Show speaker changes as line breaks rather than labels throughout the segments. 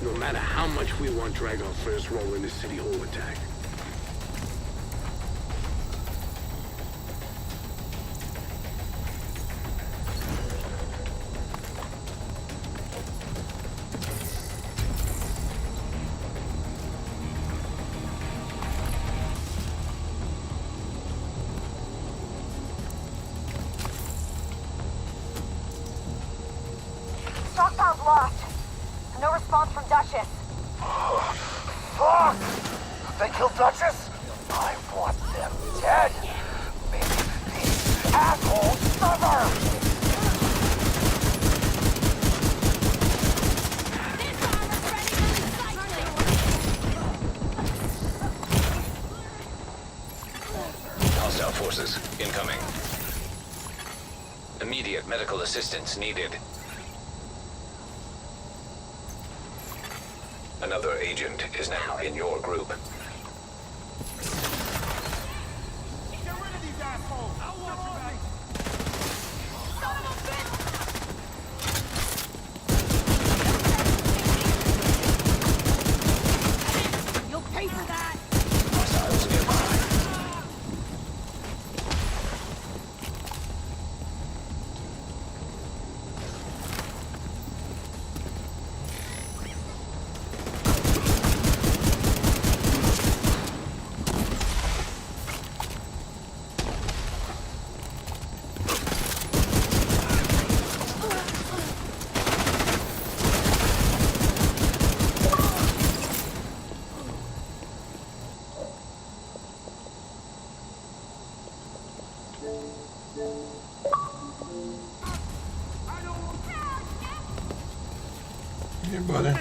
no matter how much we want drag our first roll in the City Hall attack.
Stockpile's lost. No response from Duchess.
Fuck! They killed Duchess? I want them dead! Make these assholes suffer!
This armor's ready for recycling!
Hostile forces incoming. Immediate medical assistance needed. Another agent is now in your group.
Get rid of these assholes! I'll watch you guys!
Son of a bitch! You'll pay for that!
Hostiles nearby.
Hey, buddy.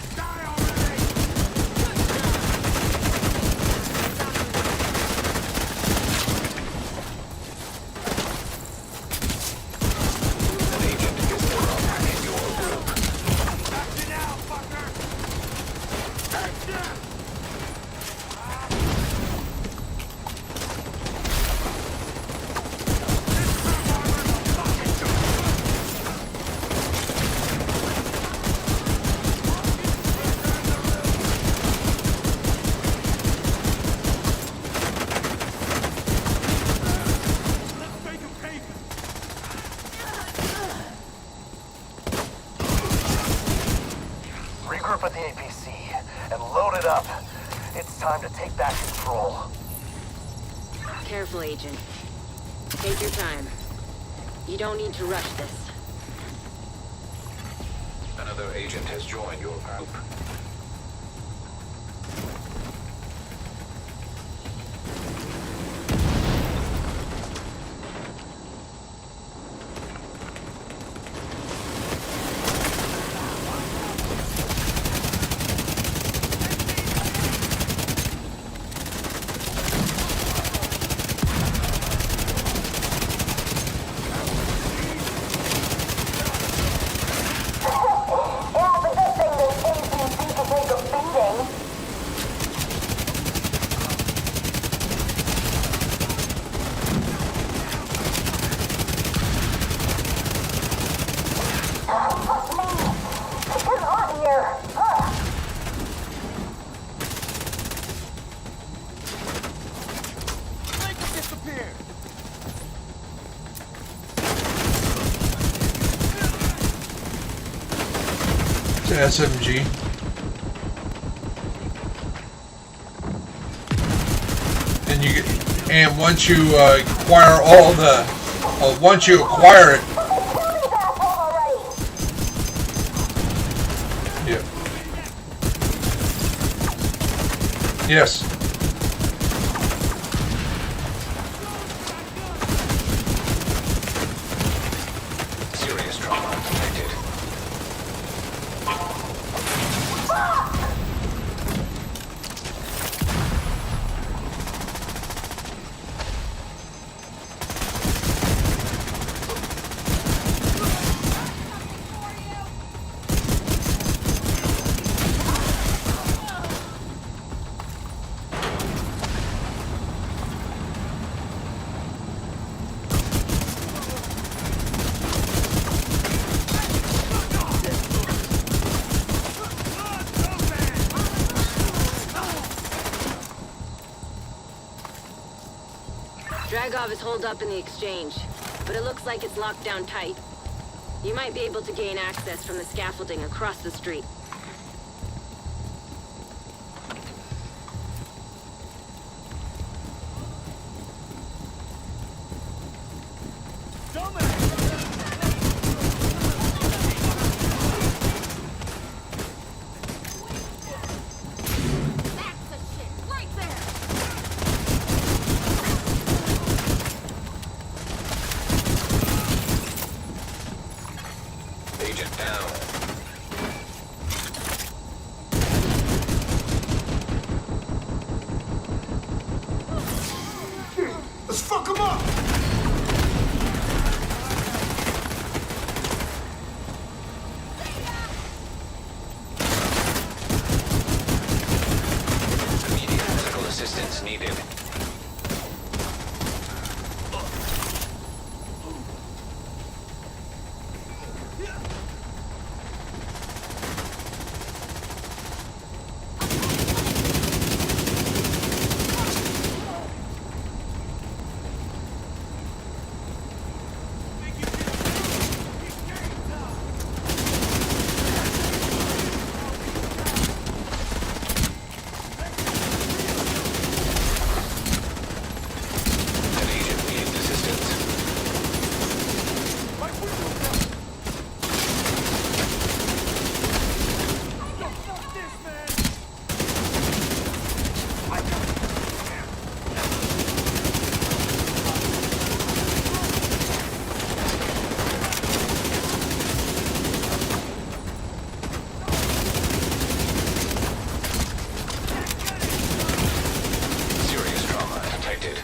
Regroup at the APC and load it up. It's time to take back control.
Careful, Agent. Take your time. You don't need to rush this.
Another agent has joined your group.
SMG. And you get, and once you acquire all the, once you acquire it. Yep. Yes.
Serious trauma detected.
Dragov is holed up in the exchange, but it looks like it's locked down tight. You might be able to gain access from the scaffolding across the street.
That's the shit right there.
Agent down.
Let's fuck him up!
Immediate medical assistance needed. An agent needs assistance.
Fuck this, man!
Serious trauma detected.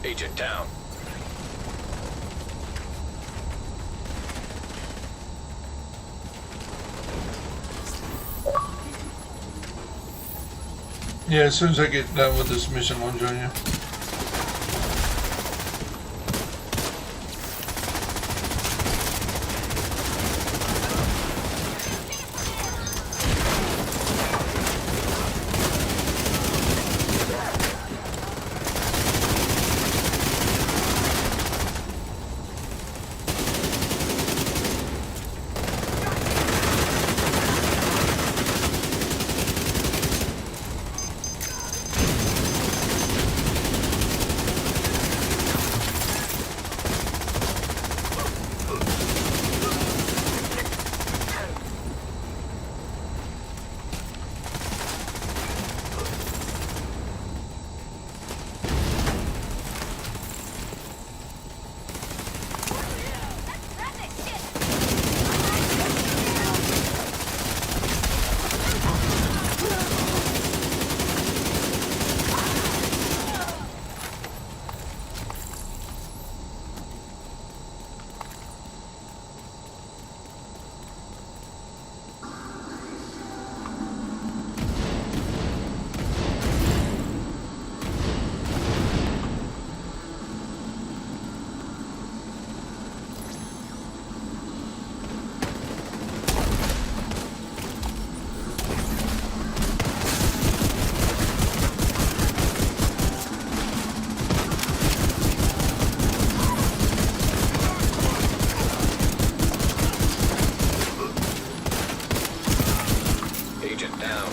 Agent down.
Yeah, as soon as I get done with this mission, I'll join you.
Grab that shit.
Agent down.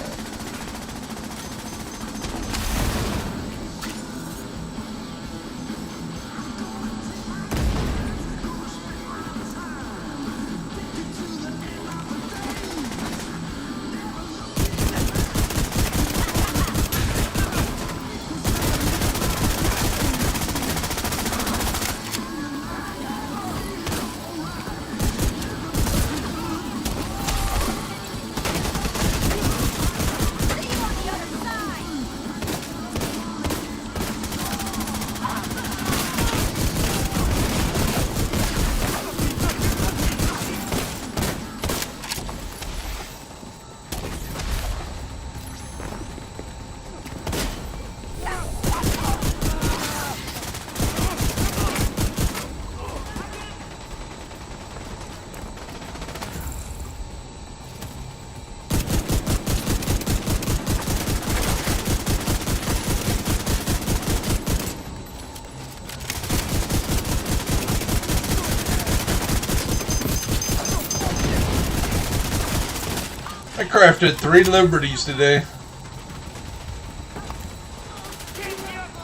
I crafted 3 liberties today.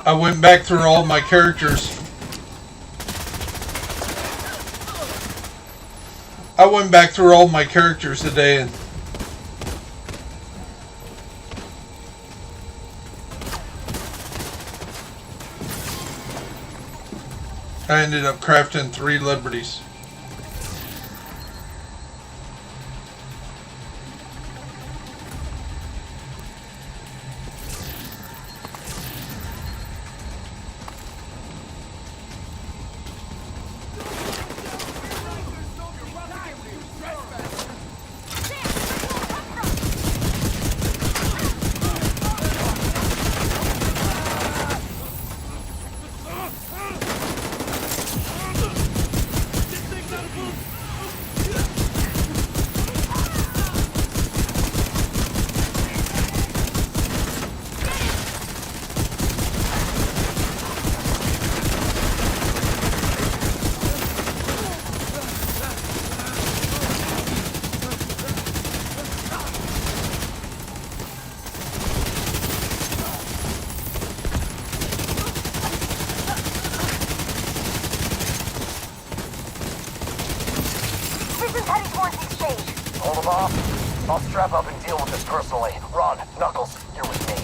I went back through all my characters. Today, and I ended up crafting 3 liberties.
Prison's heading towards the exchange.
Hold them off. I'll strap up and deal with this personally. Ron, Knuckles, you're with me.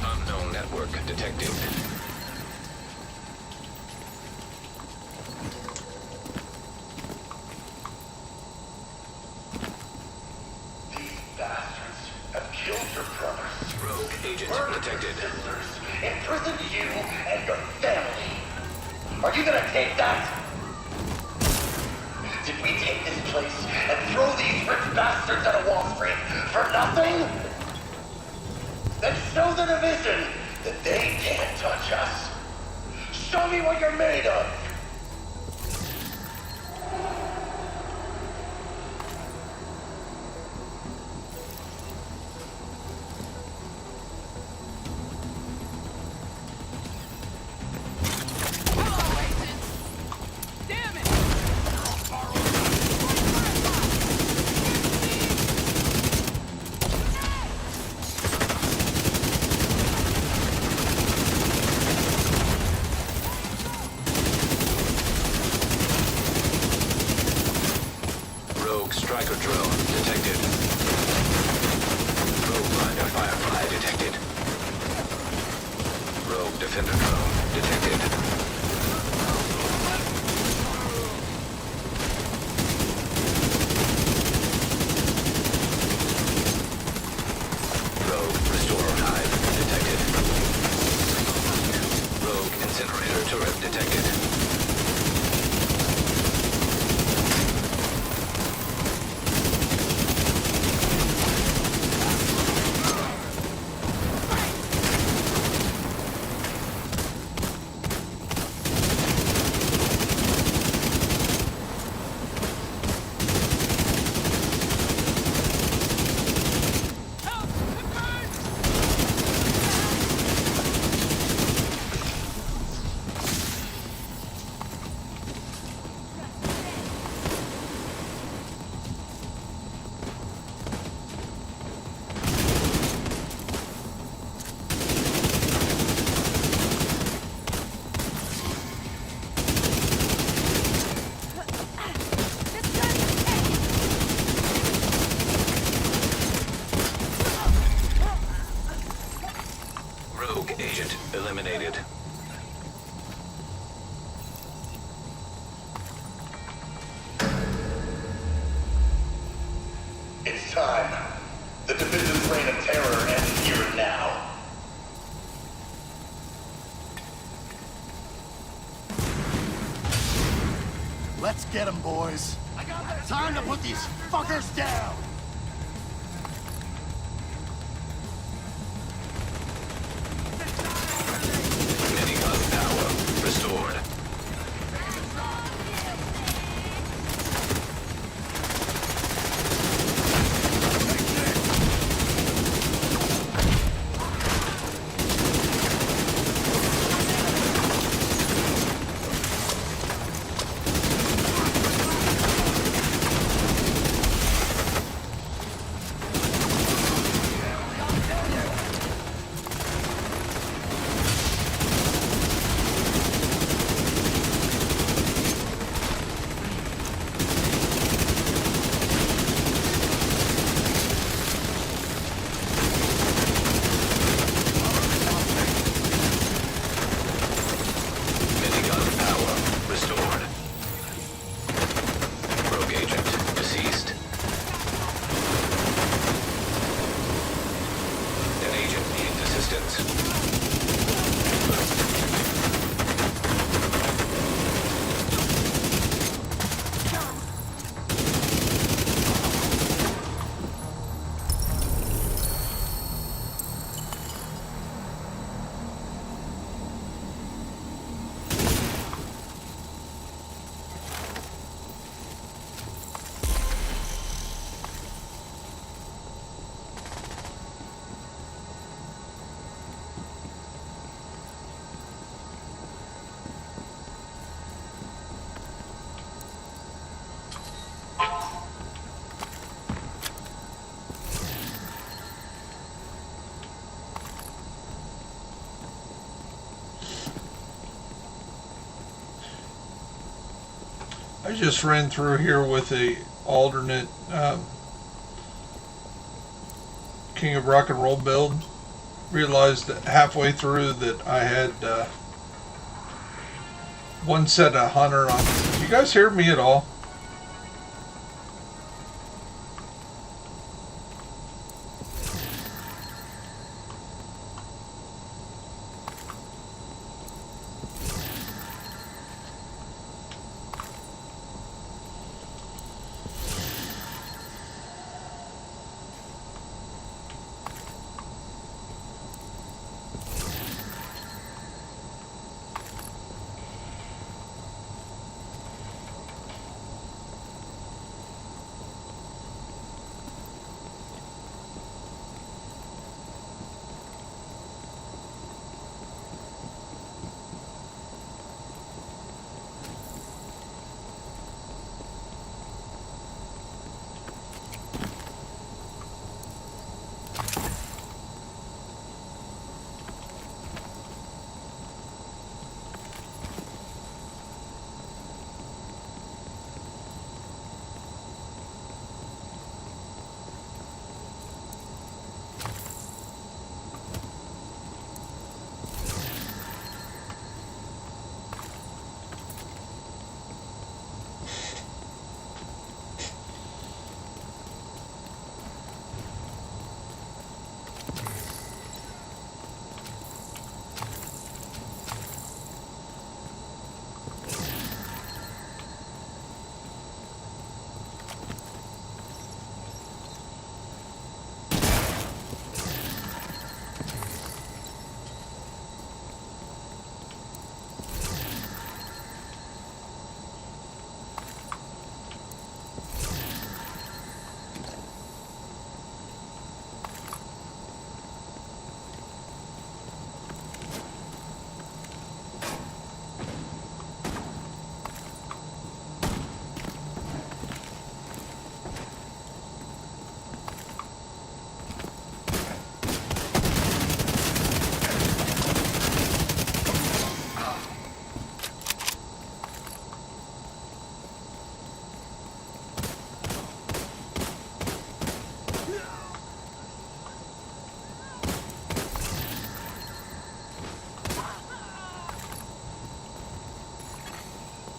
Unknown network detected.
These bastards have killed your brothers.
Rogue agent detected.
Sisters, imprisoned you and your family. Are you gonna take that? Did we take this place and throw these rich bastards at a Wall Street for nothing? Then show the division that they can't touch us. Show me what you're made of.
Damn it!
Rogue striker drone detected. Rogue blinder firefly detected. Rogue defender drone detected. Rogue restorer hive detected. Rogue incinerator turret detected. Rogue agent eliminated.
It's time. The division's reign of terror ends here and now.
Let's get them, boys. Time to put these fuckers down.
Minigun power restored.
I just ran through here with a alternate King of Rock and Roll build. Realized that halfway through that I had one set of Hunter on. Do you guys hear me at all?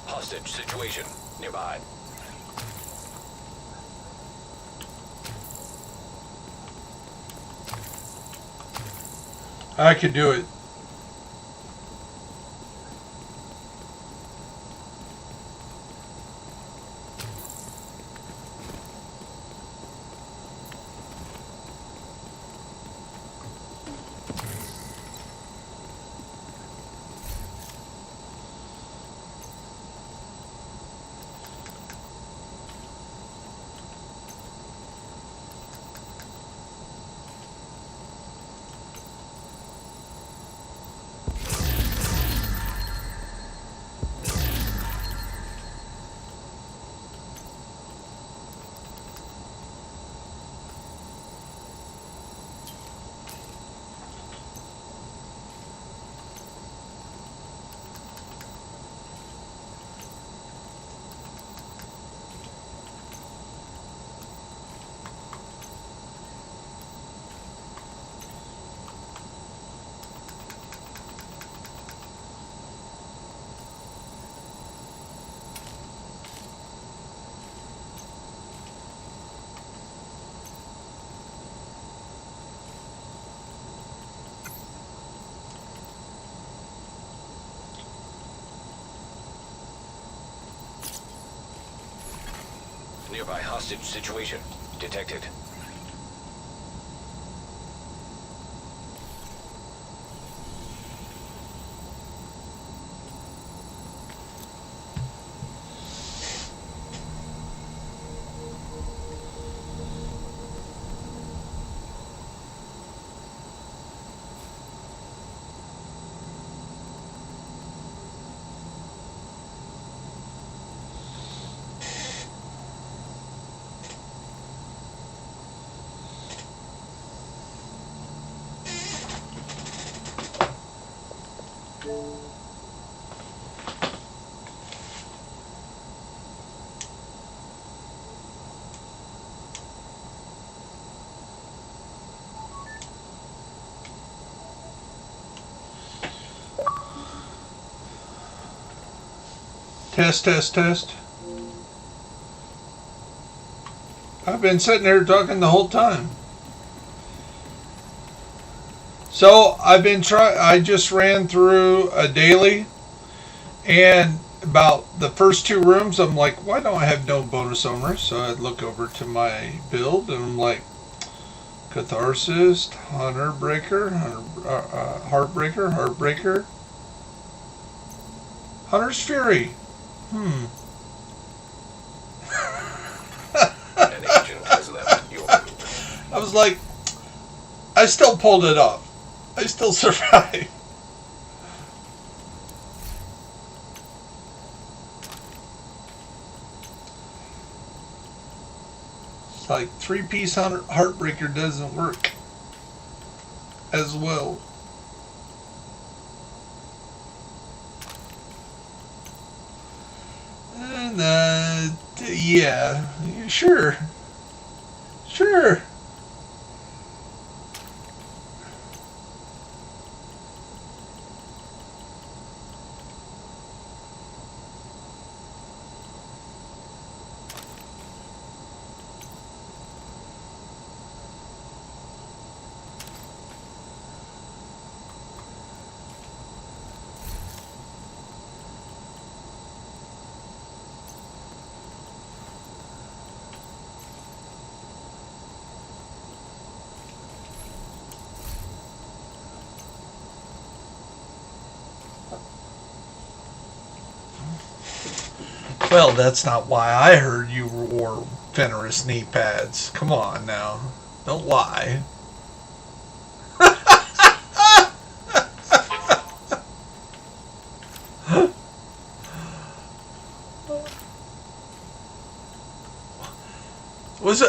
Hostage situation nearby.
I could do it.
Nearby hostage situation detected.
Test, test, test. I've been sitting there talking the whole time. So I just ran through a daily, and about the first 2 rooms, I'm like, why don't I have no bonus owners? So I look over to my build, and I'm like, Catharsis, Heartbreaker, Hunter's Fury.
An agent has left your group.
I was like, I still pulled it off. I still survived. It's like 3-piece Heartbreaker doesn't work as well. And yeah, sure. Well, that's not why I heard you wore Fenris knee pads. Come on now. Don't lie. Was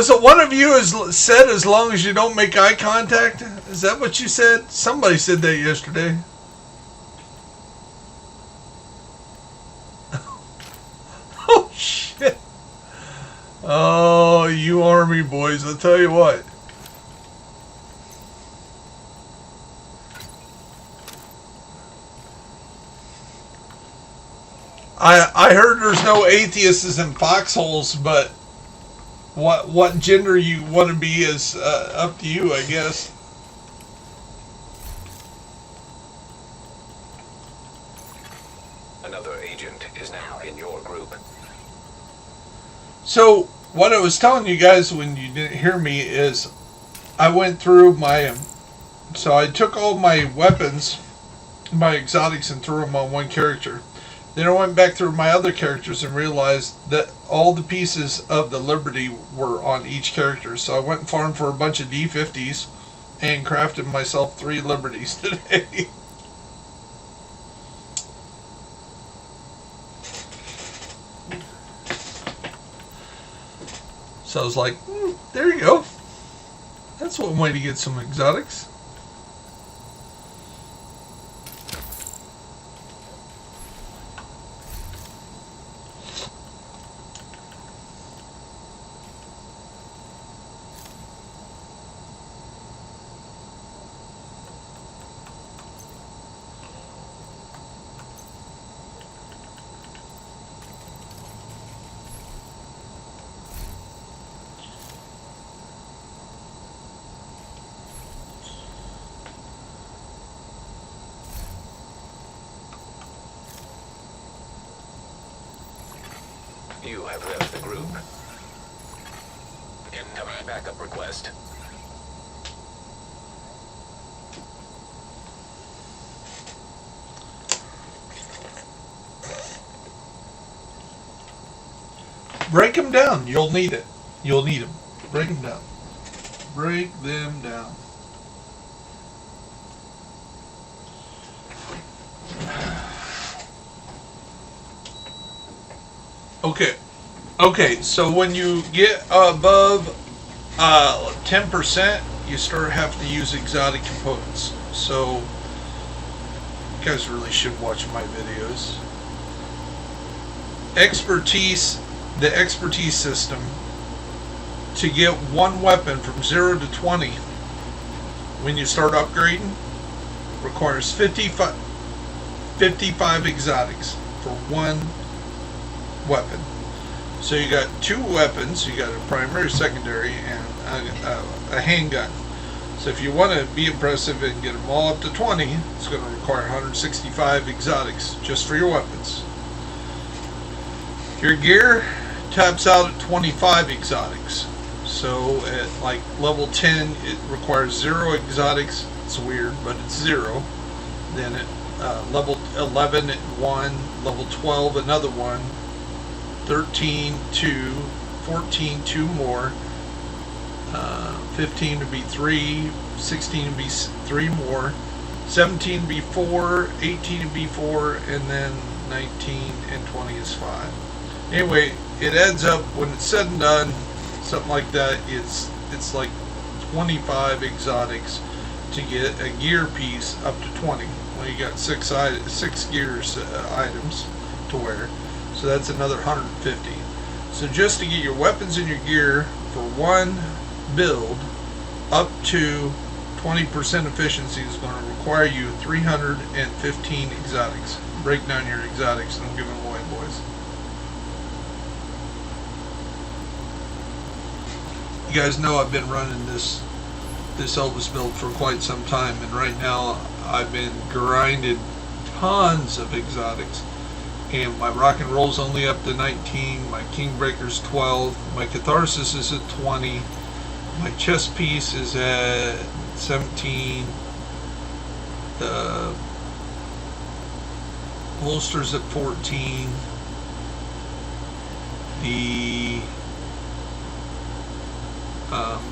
it one of you said as long as you don't make eye contact? Is that what you said? Somebody said that yesterday. Oh, shit. Oh, you Army boys, I'll tell you what. I heard there's no atheists in foxholes, but what gender you want to be is up to you, I guess.
Another agent is now in your group.
So, what I was telling you guys when you didn't hear me is I went through so I took all my weapons, my exotics, and threw them on one character. Then I went back through my other characters and realized that all the pieces of the Liberty were on each character. So I went and farmed for a bunch of D50s and crafted myself 3 Liberties today. So I was like, there you go. That's one way to get some exotics.
You have left the group. Incoming backup request.
Break them down. You'll need it. You'll need them. Break them down. Break them down. Okay, so when you get above 10%, you start having to use exotic components. So, you guys really should watch my videos. The expertise system to get one weapon from 0 to 20 when you start upgrading requires 55 exotics for one weapon. So you got two weapons. You got a primary, secondary, and a handgun. So if you want to be impressive and get them all up to 20, it's going to require 165 exotics just for your weapons. Your gear taps out at 25 exotics. So at like level 10, it requires 0 exotics. It's weird, but it's 0. Then at level 11, at 1. Level 12, another 1. 13, 2. 14, 2 more. 15 to be 3. 16 to be 3 more. 17 to be 4. 18 to be 4. And then 19 and 20 is 5. Anyway, it adds up when it's said and done, something like that. It's like 25 exotics to get a gear piece up to 20. Well, you got 6 gears items to wear, so that's another 150. So just to get your weapons and your gear for one build up to 20% efficiency is going to require you 315 exotics. Break down your exotics and I'll give them away, boys. You guys know I've been running this Elvis build for quite some time, and right now I've been grinding tons of exotics, and my rock and roll's only up to 19, my king breaker's 12, my catharsis is at 20, my chest piece is at 17, the holster's at 14, the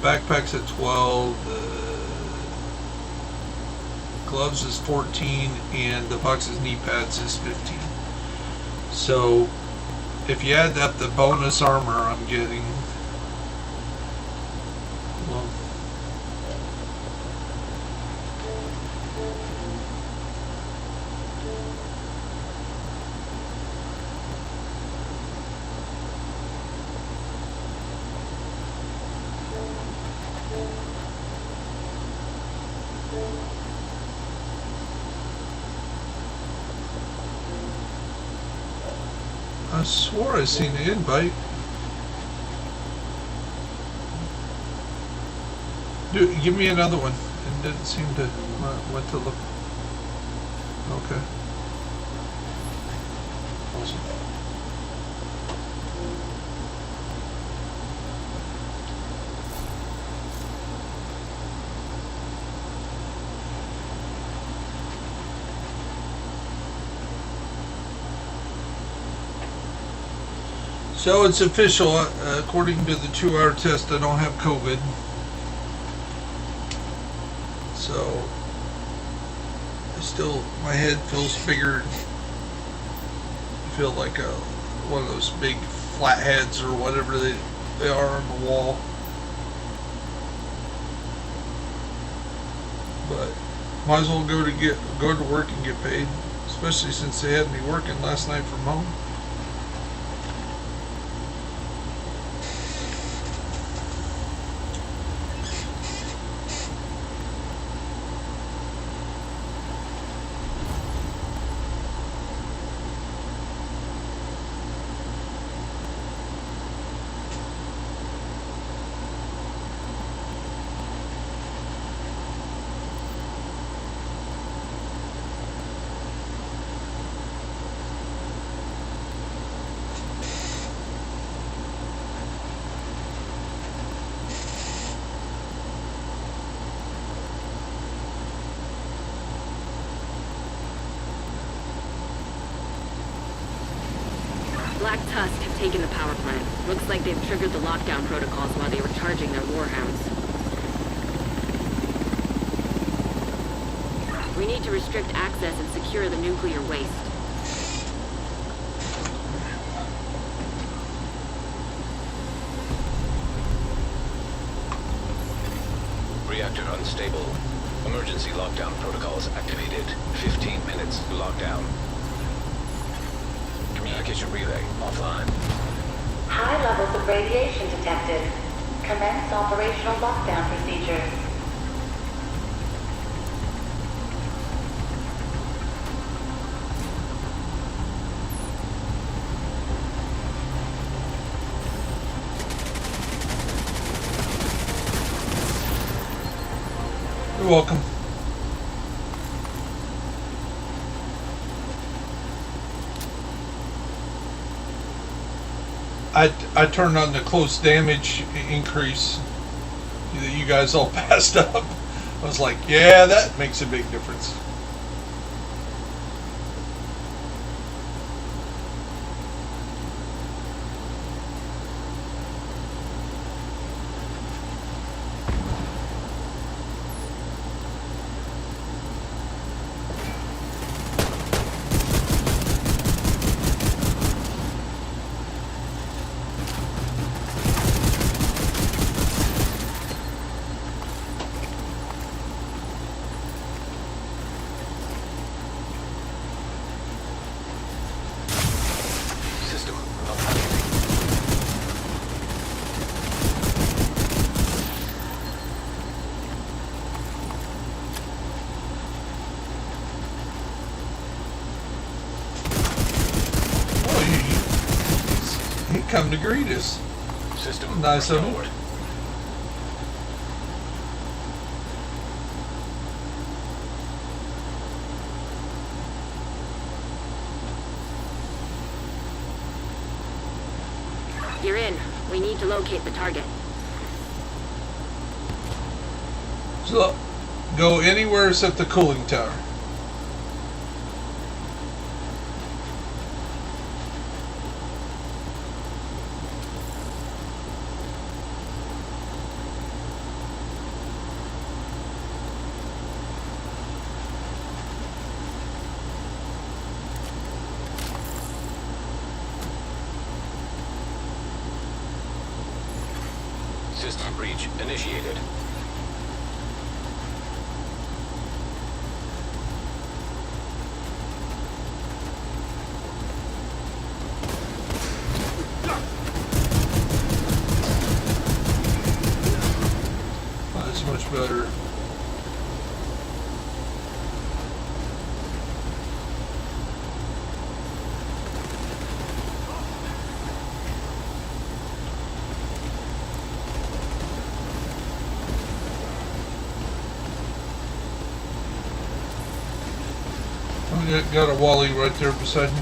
backpack's at 12, the gloves is 14, and the box's knee pads is 15. So if you add up the bonus armor I'm getting, well, I swore I seen the invite. Dude, give me another one. It didn't seem to went to look. Okay. Awesome. So it's official, according to the 2-hour test, I don't have COVID. So, my head feels bigger. I feel like one of those big flatheads or whatever they are on the wall. But, might as well go to work and get paid. Especially since they had me working last night from home.
Black Tusk have taken the power plant. Looks like they've triggered the lockdown protocols while they were charging their warhounds. We need to restrict access and secure the nuclear waste.
Reactor unstable. Emergency lockdown protocols activated. 15 minutes to lockdown. Communication relay offline.
High levels of radiation detected. Commence operational lockdown procedures.
welcome. I turned on the close damage increase that you guys all passed up. I was like, yeah, that makes a big difference.
System up.
Oh, he come to greet us.
System
Nice of him.
restored.
You're in. We need to locate the target.
So, go anywhere except the cooling tower.
System breach initiated.
Oh, that's much better. Oh, got a Wally right there beside me.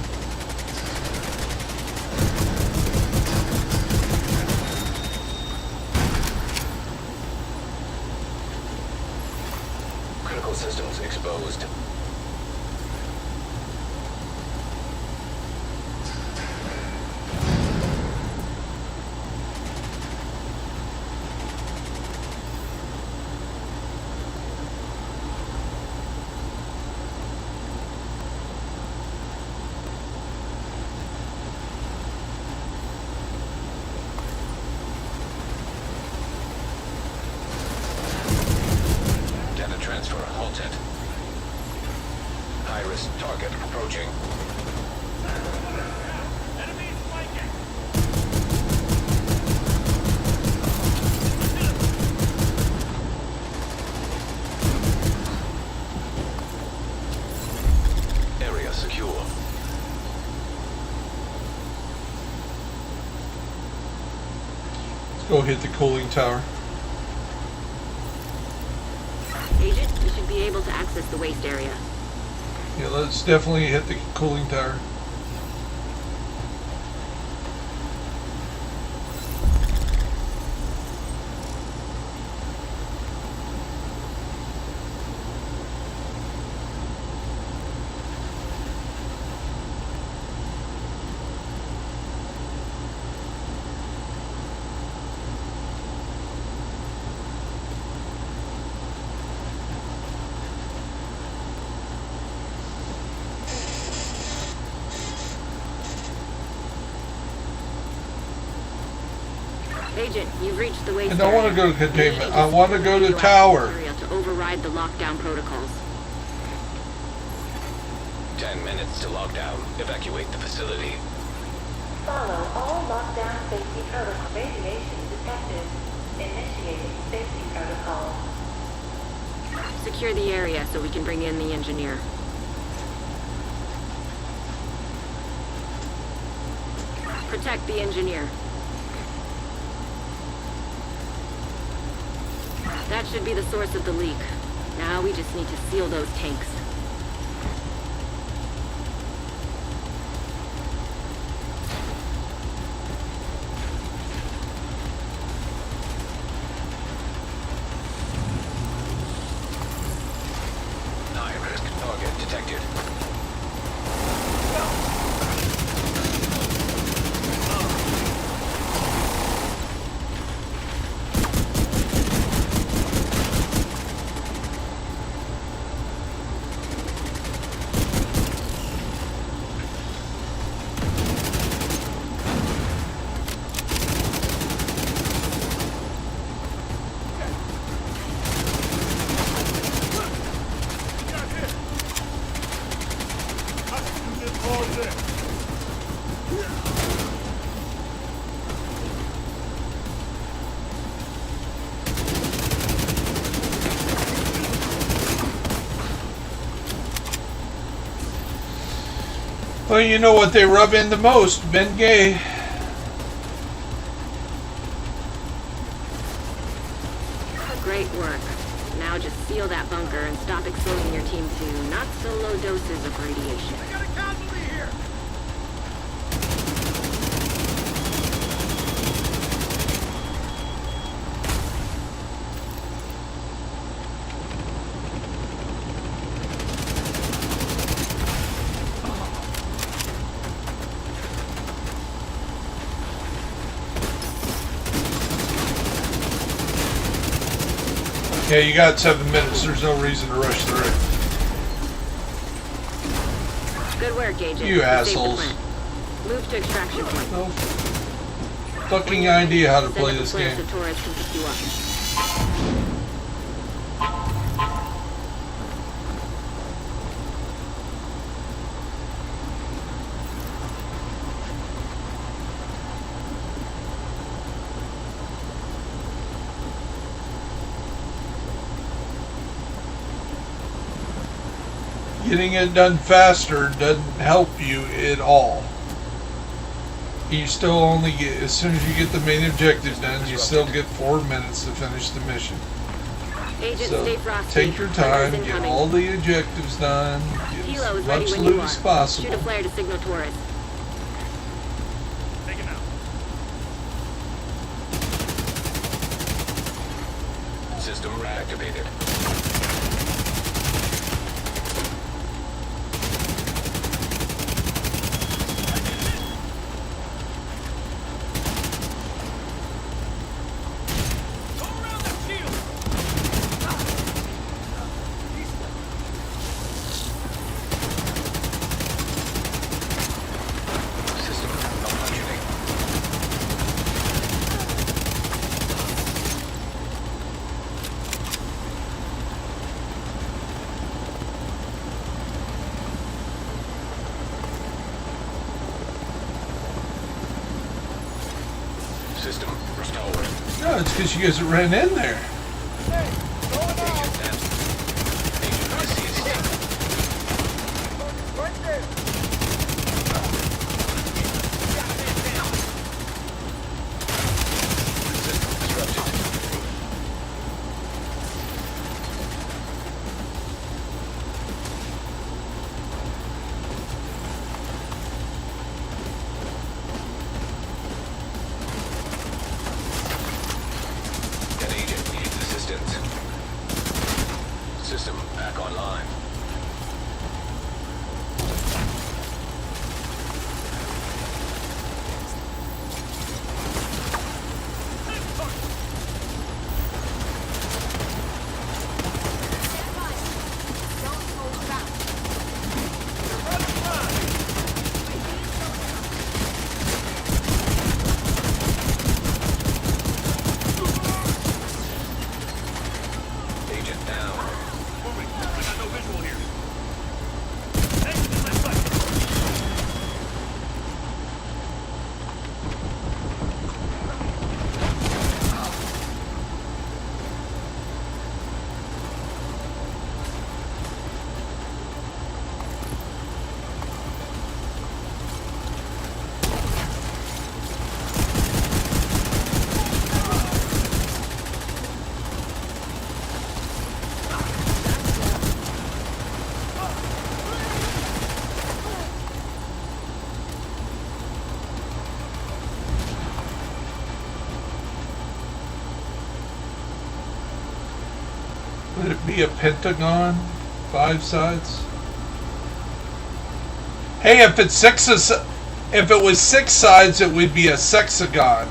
Critical systems exposed. Data transfer halted. High-risk target approaching.
Enemy flanking.
Area secure.
Let's go hit the cooling tower.
Agent, you should be able to access the waste area.
Yeah, let's definitely hit the cooling tower.
Agent, you've reached the waste
I don't want
area.
to go to
You
containment.
need
I want to go to
secure the
tower.
area to override the lockdown protocols.
10 minutes to lockdown. Evacuate the facility.
Follow all lockdown safety protocols. Radiation detected. Initiating safety protocol.
Secure the area so we can bring in the engineer. Protect the engineer. That should be the source of the leak. Now we just need to seal those tanks.
High-risk target detected.
Well, you know what they rub in the most, Ben Gay.
Great work. Now just seal that bunker and stop exposing your team to not so low doses of radiation.
I got a casualty here!
Yeah, you got 7 minutes. There's no reason to rush through it.
Good work, Agent.
You
saved the
assholes.
plant. Move to extraction point.
No fucking idea how to
Send
play
up a
this
flare
game.
so Torres can pick you up.
Getting it done faster doesn't help you at all. You still only get, as soon as you get the main objective done, you still get 4 minutes to finish the mission.
Agent,
So
stay frosty.
take your time,
Hunters
get
incoming.
all the objectives done, get
Helo
as
is ready
much
when you
loot
are.
as
Shoot
possible.
a flare to signal Torres.
Take him out.
System reactivated.
Go around that shield!
System malfunctioning. System restored.
No, it's because you guys ran in there.
Agent sent. Agent deceased.
Right there!
System disrupted. That agent needed
Would it be a pentagon? 5 sides? Hey, if it's if it was 6 sides, it would be a sexagon.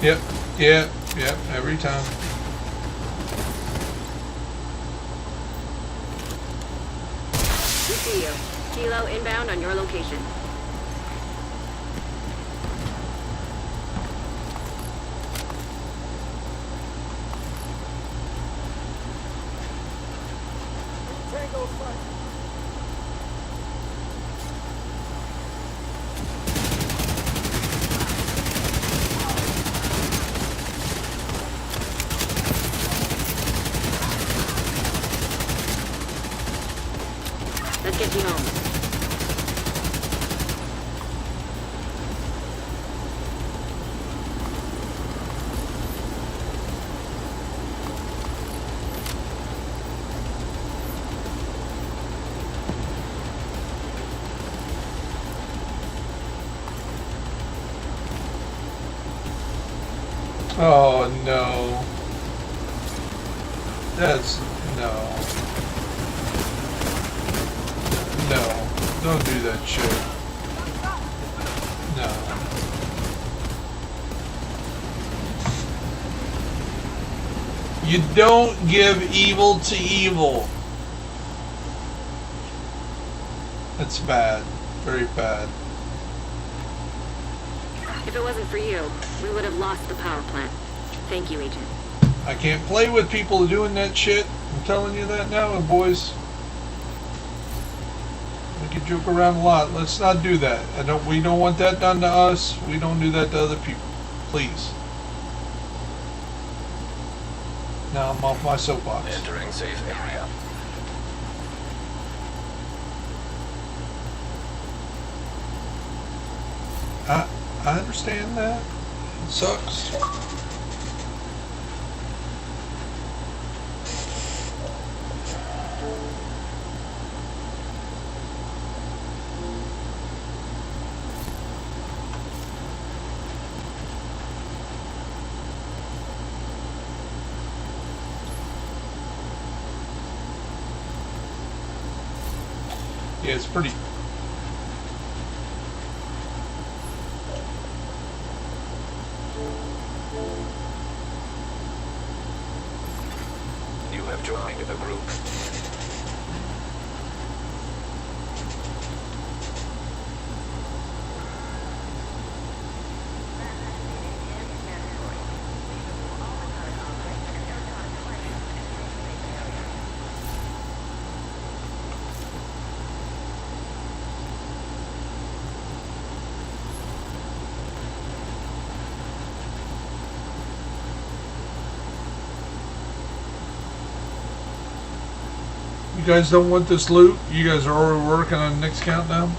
Yep, every time.
We see you. Kilo inbound on your location.
Tango front.
Let's get you home.
Oh no. That's no. No. Don't do that shit. No. You don't give evil to evil. That's bad. Very bad.
If it wasn't for you, we would have lost the power plant. Thank you, Agent.
I can't play with people doing that shit. I'm telling you that now, boys. We can joke around a lot. Let's not do that. We don't want that done to us. We don't do that to other people. Please. Now I'm off my soapbox.
Entering safe area.
I understand that. It sucks. Yeah, it's pretty.
You have joined a group.
You guys don't want this loot? You guys are already working on the next countdown?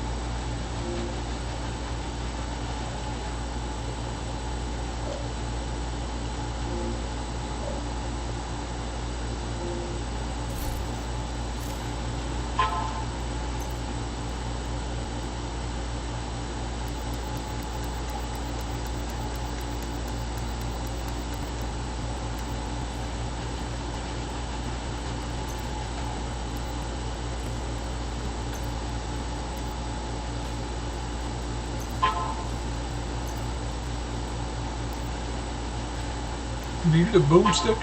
Need a boomstick?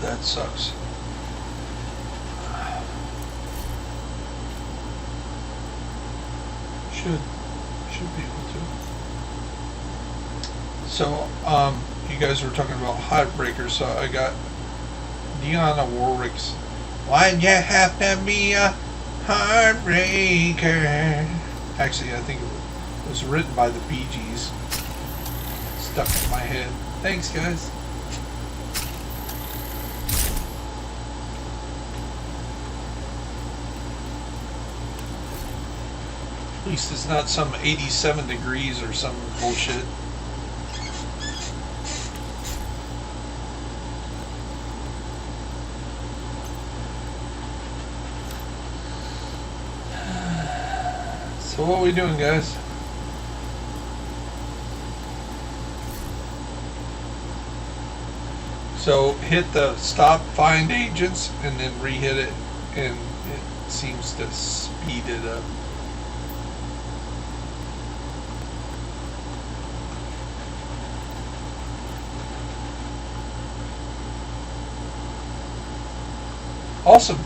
that sucks. Should be able to. So, you guys were talking about Heartbreakers, so I got Deanna Warwick's "Why'd You Have to Be a Heartbreaker?" Actually, I think it was written by the Bee Gees. Stuck in my head. Thanks, guys. At least it's not some 87 degrees or some bullshit. So what are we doing, guys? So hit the stop find agents and then re-hit it, and it seems to speed it up. Awesome.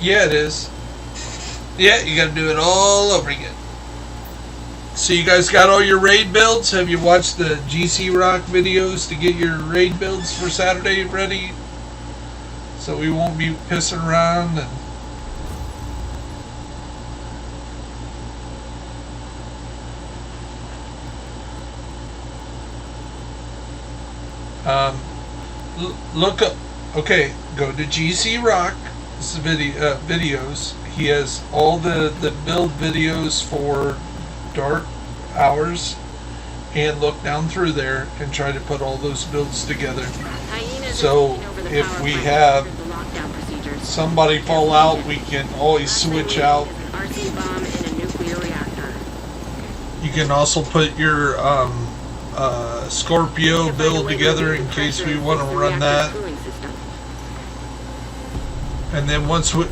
Yeah, it is. Yeah, you gotta do it all over again. So you guys got all your raid builds? Have you watched the GC Rock videos to get your raid builds for Saturday ready? So we won't be pissing around and... look up, okay, go to GC Rock's videos. He has all the build videos for Dark Hours, and look down through there and try to put all those builds together. So if we have somebody fall out, we can always switch out. You can also put your Scorpio build together in case we want to run that. And then once we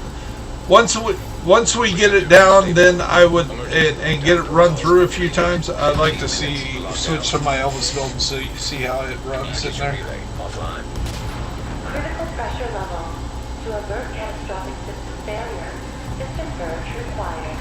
get it down, then I would and get it run through a few times. I'd like to switch to my Elvis build and see how it runs in there.
Offline.
Critical pressure level. To avert catastrophic system failure, system purge required.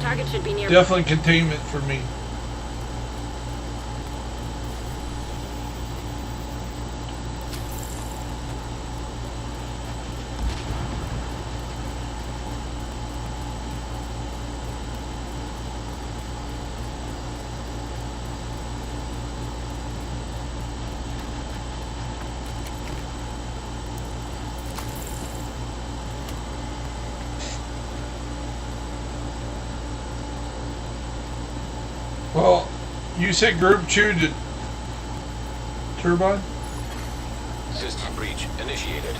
Target should be near.
Definitely containment for me. Well, you said group chewed the turbine?
System breach initiated.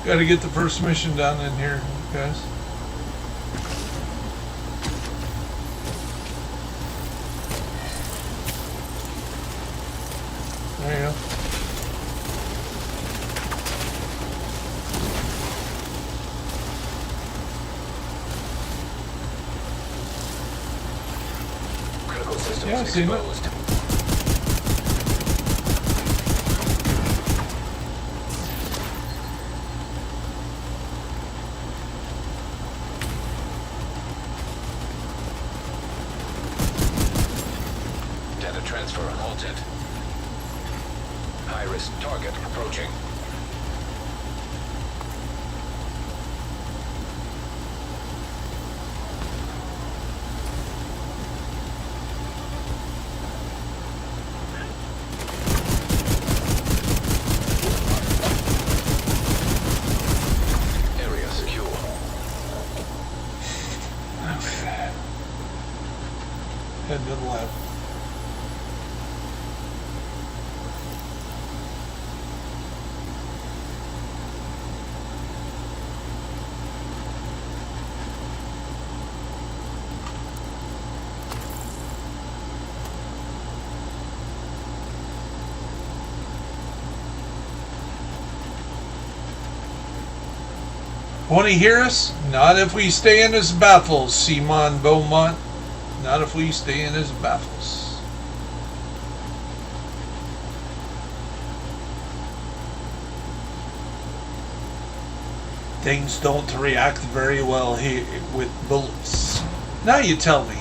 Gotta get the first mission done in here, guys. There you go.
Critical systems
Yeah, I've seen it.
exposed. Data transfer halted. High-risk target approaching. Area secure.
Head to the lab. Want to hear us? Not if we stay in his baffles, Simon Beaumont. Not if we stay in his baffles. Things don't react very well here with bullets. Now you tell me.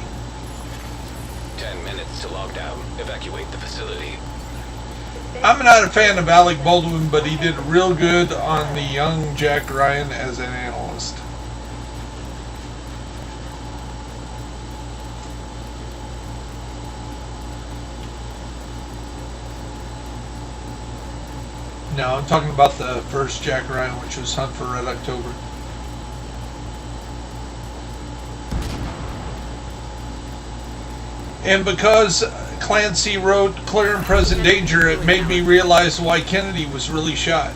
10 minutes to lockdown. Evacuate the facility.
I'm not a fan of Alec Baldwin, but he did real good on the young Jack Ryan as an analyst. No, I'm talking about the first Jack Ryan, which was Hunt for Red October. And because Clancy wrote Clear and Present Danger, it made me realize why Kennedy was really shot.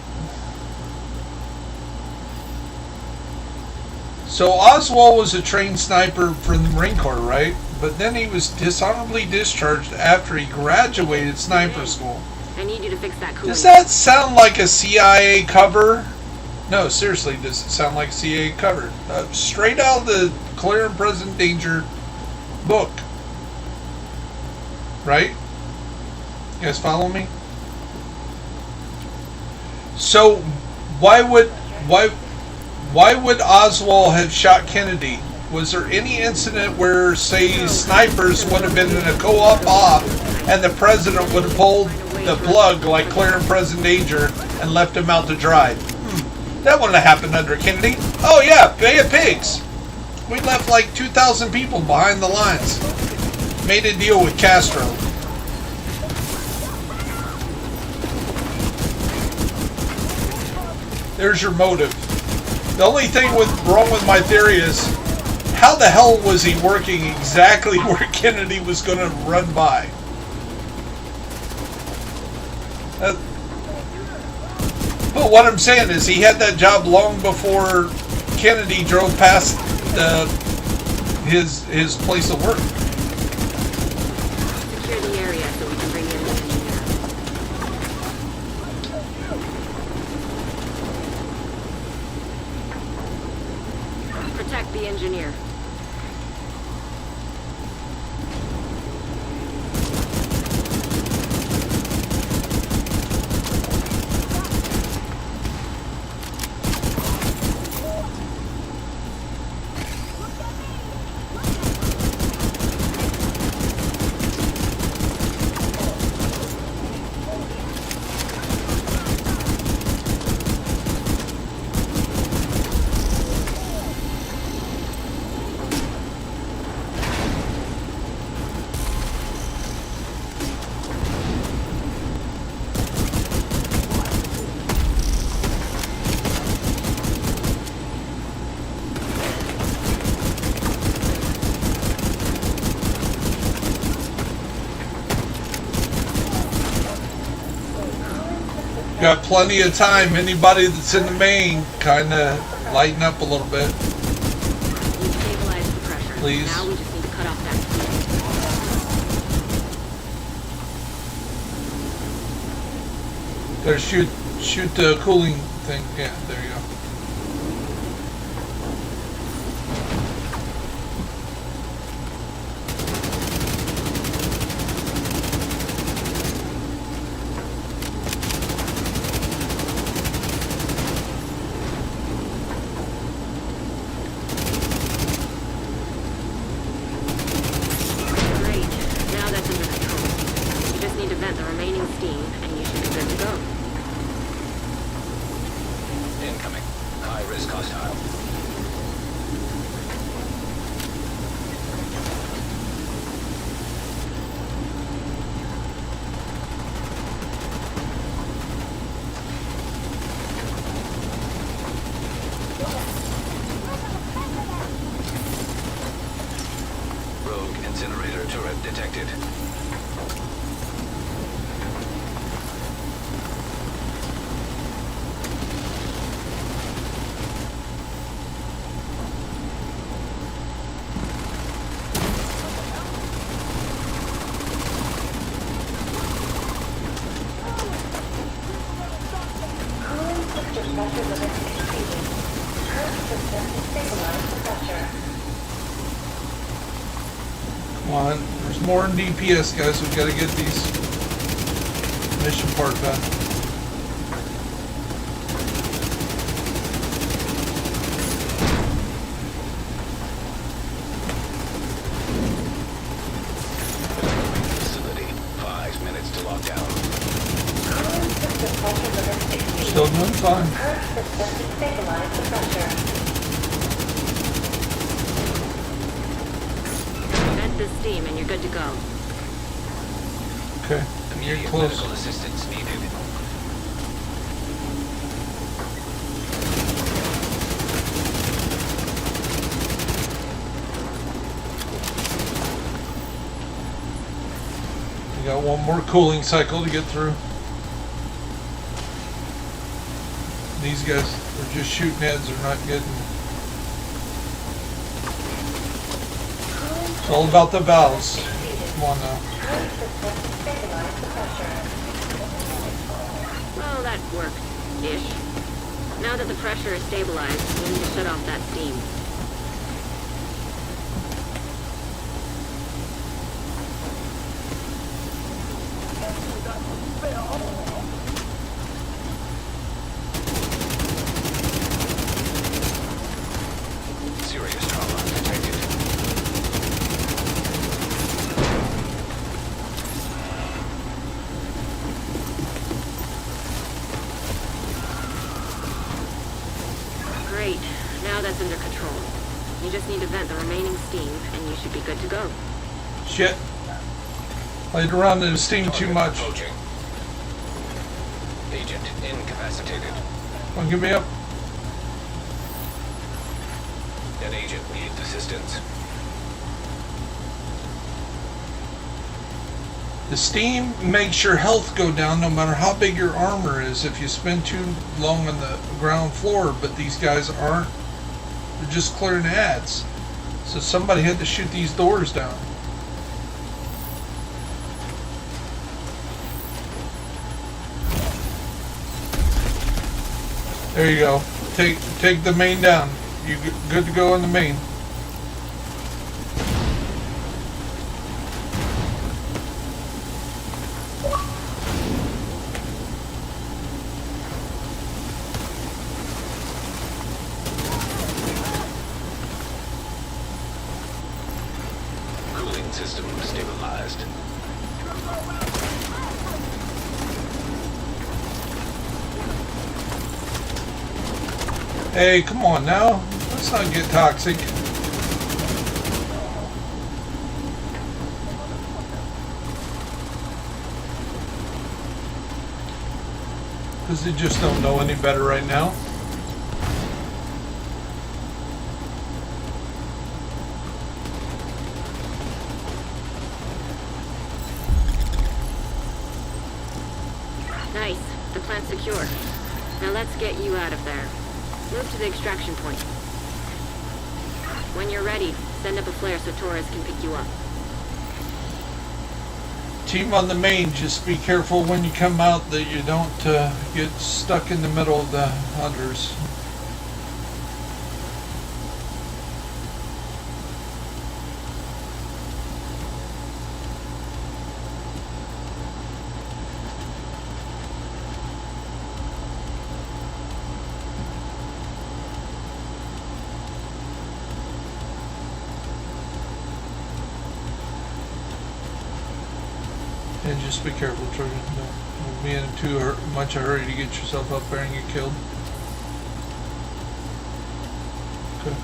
So Oswald was a trained sniper for the Marine Corps, right? But then he was dishonorably discharged after he graduated sniper school.
I need you to fix that coolant.
Does that sound like a CIA cover? No, seriously, does it sound like a CIA cover? Straight out of the Clear and Present Danger book. Right? You guys follow me? So why would Oswald have shot Kennedy? Was there any incident where, say, snipers would have been in a co-op off and the president would have pulled the plug like Clear and Present Danger and left him out to dry? That wouldn't have happened under Kennedy. Oh yeah, Bay of Pigs. We left like 2,000 people behind the lines. Made a deal with Castro. There's your motive. The only thing wrong with my theory is, how the hell was he working exactly where Kennedy was going to run by? But what I'm saying is, he had that job long before Kennedy drove past his place of work.
Secure the area so we can bring in the engineer. Protect the engineer.
Got plenty of time. Anybody that's in the main, kind of lighten up a little bit.
We've stabilized the pressure.
Please.
Now we just need to cut off that steam.
There, shoot the cooling thing. Yeah, there you go.
Great. Now that's under control. You just need to vent the remaining steam, and you should be good to go.
Incoming. High-risk hostile. Rogue incinerator turret detected.
Cooling system pressure limit exceeded. Current system to stabilize the pressure.
Come on. There's more in DPS, guys. We've got to get these mission part done.
Facility. 5 minutes to lockdown.
Cooling system pressure limit exceeded.
Still doing fine.
Current system to stabilize the pressure.
Vent the steam, and you're good to go.
Okay. You're
Immediate
close.
medical assistance needed.
We got one more cooling cycle to get through. These guys are just shooting heads. They're not getting. It's all about the valves. Come on now.
Current system to stabilize the pressure.
Well, that worked-ish. Now that the pressure is stabilized, we need to shut off that steam.
Serious trauma detected.
Great. Now that's under control. You just need to vent the remaining steam, and you should be good to go.
Shit. Played around in the steam too much.
Approaching. Agent incapacitated.
Come on, give me up.
An agent needs assistance.
The steam makes your health go down no matter how big your armor is if you spend too long on the ground floor, but these guys aren't. They're just clearing ads. So somebody had to shoot these doors down. There you go. Take the main down. You good to go in the main.
Cooling system stabilized.
Hey, come on now. Let's not get toxic. Because they just don't know any better right now.
Nice. The plant secure. Now let's get you out of there. Move to the extraction point. When you're ready, send up a flare so Torres can pick you up.
Team on the main, just be careful when you come out that you don't get stuck in the middle of the hunters. And just be careful, Trojan. Don't be in too much a hurry to get yourself up there and get killed. Okay.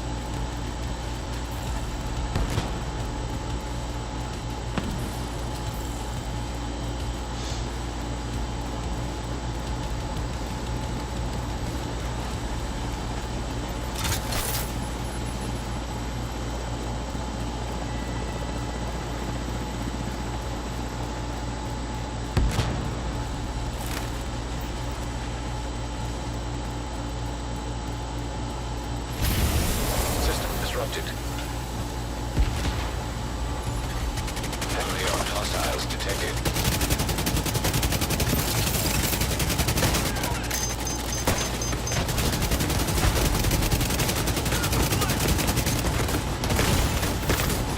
Disrupted. Heavily armed hostiles detected.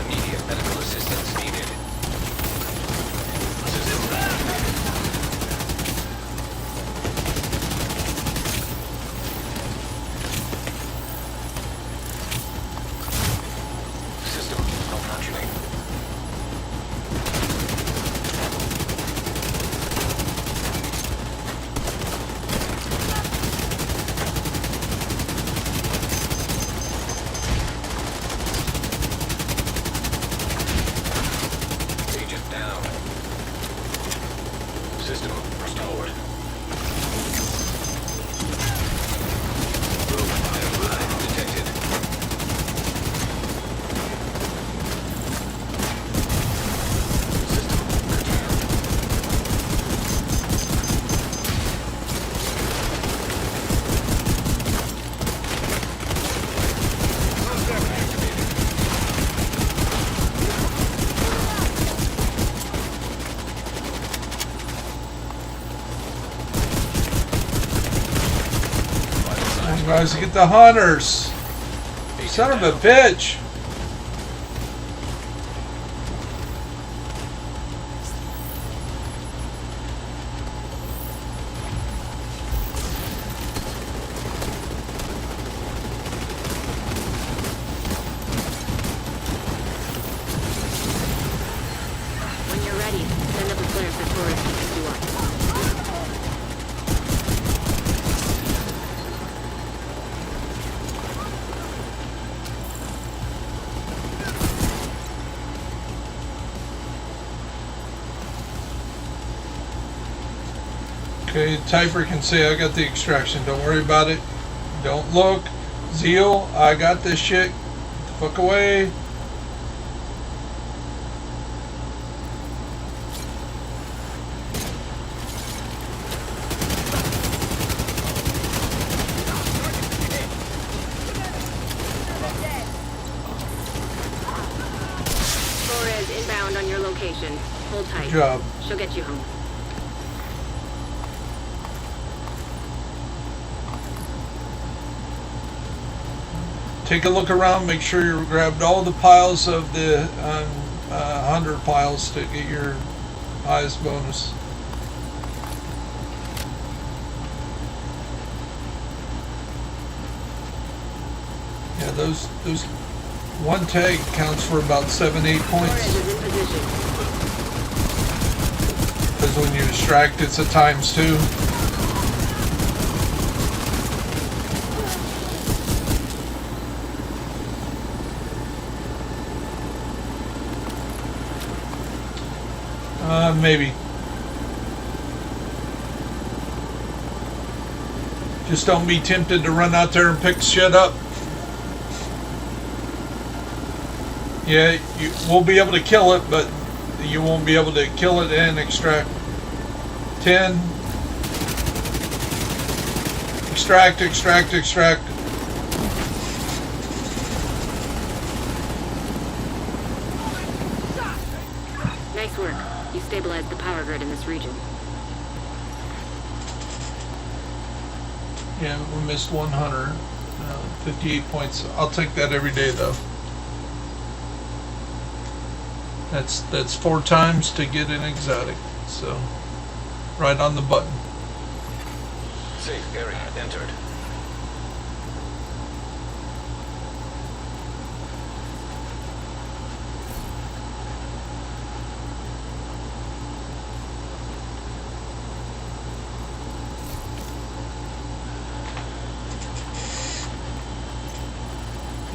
Immediate medical assistance needed. System activated. System malfunctioning. Agent down. System restored. Rogue fire detected. System curtailed. Activated.
Come on, guys, get the hunters. Son of a bitch.
When you're ready, send up a flare so Torres can pick you up.
Okay, Typer can say I got the extraction. Don't worry about it. Don't look. Zeal, I got this shit. Fuck away.
Torres inbound on your location. Hold tight.
Good job.
She'll get you home.
Take a look around. Make sure you grabbed all the piles of the 100 piles to get your highest bonus. Yeah, those one tag counts for about 7-8
Torres
points.
is in position.
Because when you distract, it's a ×2. Maybe. Just don't be tempted to run out there and pick shit up. Yeah, we'll be able to kill it, but you won't be able to kill it and extract. 10, Extract, extract, extract.
Nice work. You stabilized the power grid in this region.
Yeah, we missed 100. 58 points. I'll take that every day, though. That's 4 times to get an exotic. So, right on the button.
Safe area entered.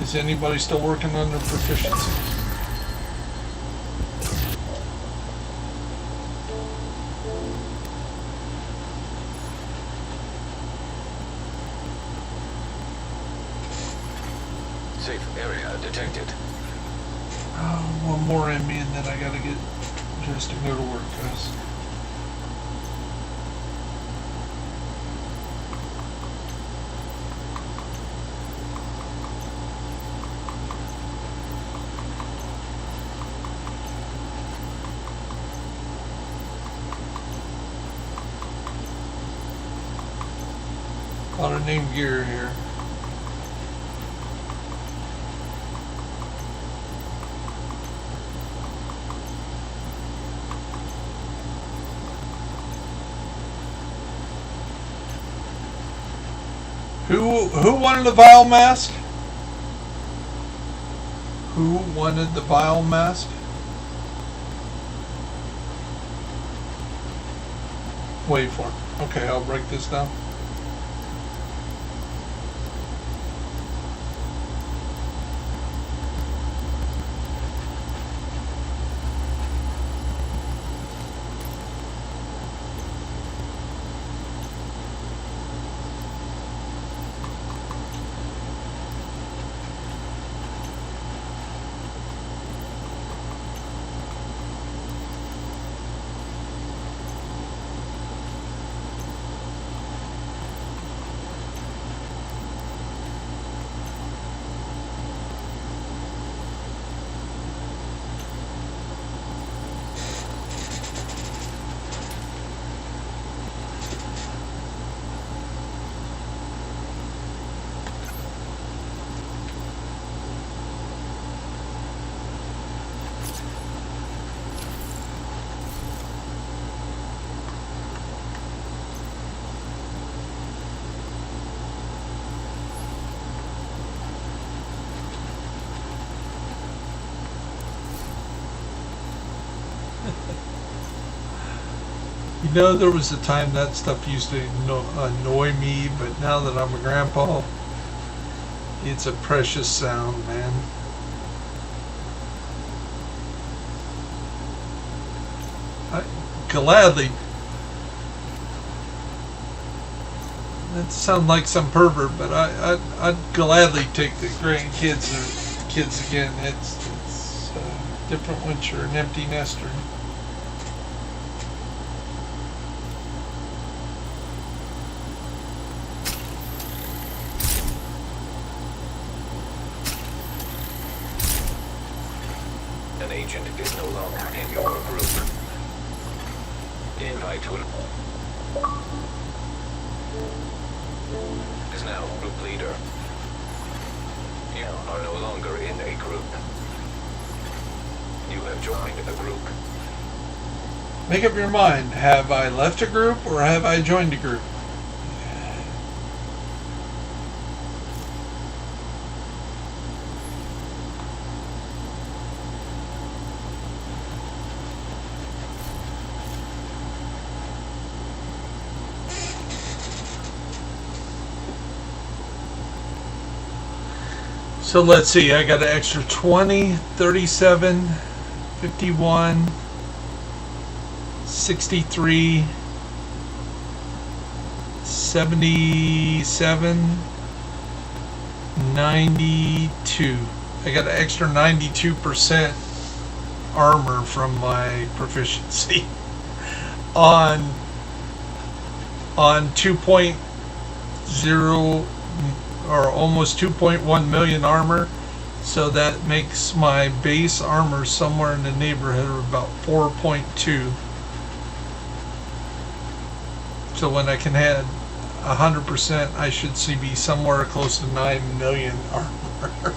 Is anybody still working on their proficiency?
Safe area detected.
One more in me and then I gotta get dressed to go to work, guys. A lot of name gear here. Who wanted the vile mask? Who wanted the vile mask? Wait for it. Okay, I'll break this down. You know, there was a time that stuff used to annoy me, but now that I'm a grandpa, it's a precious sound, man. I gladly. That sounds like some pervert, but I'd gladly take the grandkids or kids again. It's different once you're an empty nester.
An agent is no longer in your group. Invite to is now group leader. You are no longer in a group. You have joined a group.
Make up your mind. Have I left a group or have I joined a group? So let's see, I got an extra 20, 37, 51, 63, 77, 92. I got an extra 92% armor from my proficiency on 2.0 2.0 or almost 2.1 million armor. So that makes my base armor somewhere in the neighborhood of about 4.2. So when I can add 100%, I should see be somewhere close to 9 million armor.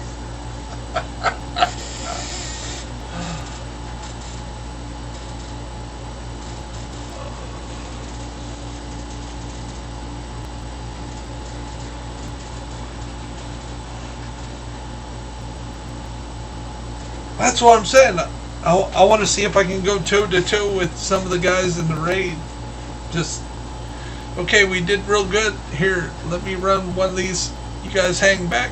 That's what I'm saying. I want to see if I can go toe to toe with some of the guys in the raid. Just, okay, we did real good. Here, let me run one of these. You guys hang back.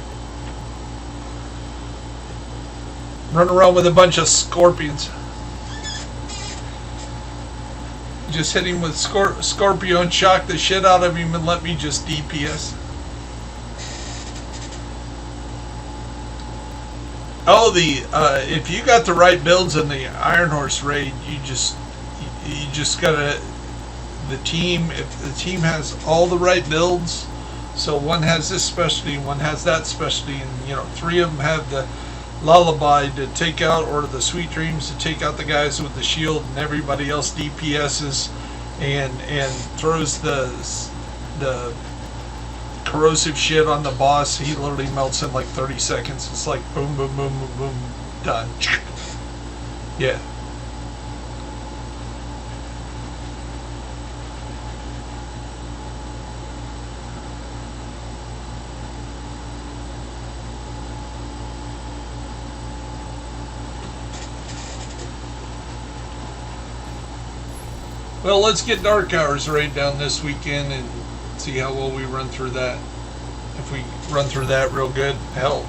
Run around with a bunch of scorpions. Just hit him with Scorpion, shock the shit out of him, and let me just DPS. Oh, if you got the right builds in the Iron Horse raid, you just gotta, the team, if the team has all the right builds, so one has this specialty, one has that specialty, and 3 of them have the lullaby to take out, or the sweet dreams to take out the guys with the shield, and everybody else DPSs and throws the corrosive shit on the boss. He literally melts in like 30 seconds. It's like boom, boom, boom, boom, boom, done. Yeah. Well, let's get Dark Hours raid down this weekend and see how well we run through that. If we run through that real good, hell,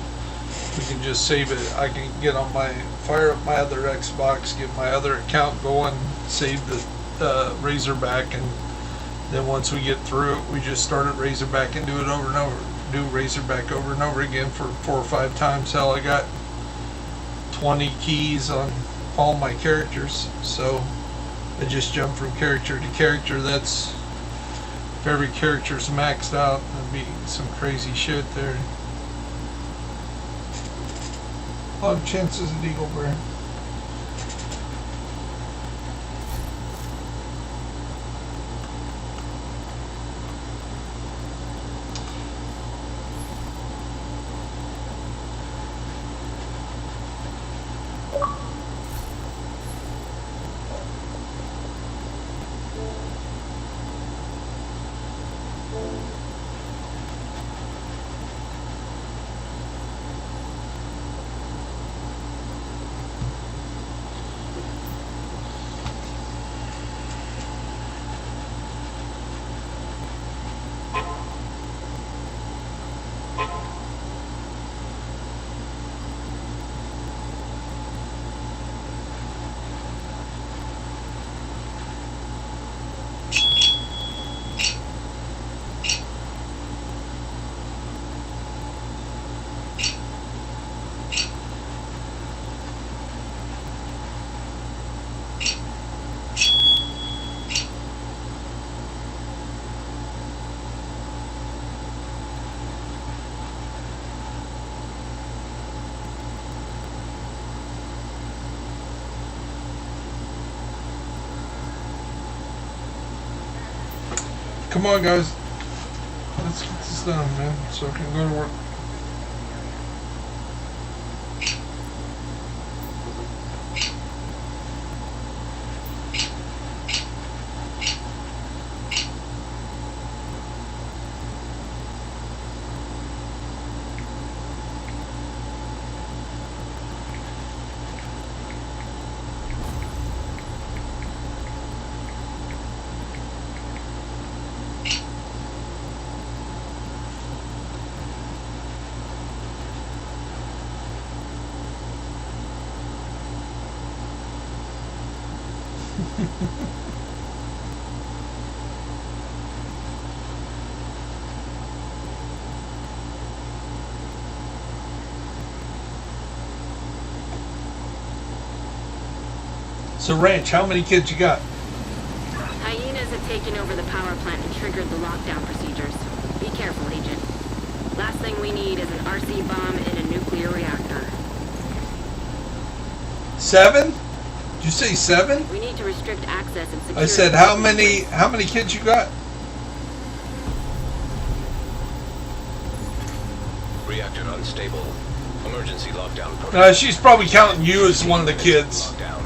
we can just save it. I can get on fire up my other Xbox, get my other account going, save the Razorback, and then once we get through it, we just start at Razorback and do it over and over. Do Razorback over and over again for 4 or 5 times. Hell, I got 20 keys on all my characters, so I just jump from character to character. That's, if every character's maxed out, that'd be some crazy shit there. A lot of chances of Eagle Bear. Come on, guys. Let's get this done, man, so I can go to work. So, Ranch, how many kids you got?
Hyenas have taken over the power plant and triggered the lockdown procedures. Be careful, Agent. Last thing we need is an RC bomb in a nuclear reactor.
7? Did you say 7?
We need to restrict access and secure...
I said how many kids you got?
Reactor unstable. Emergency lockdown protocol.
She's probably counting you as one of the kids.
Lockdown.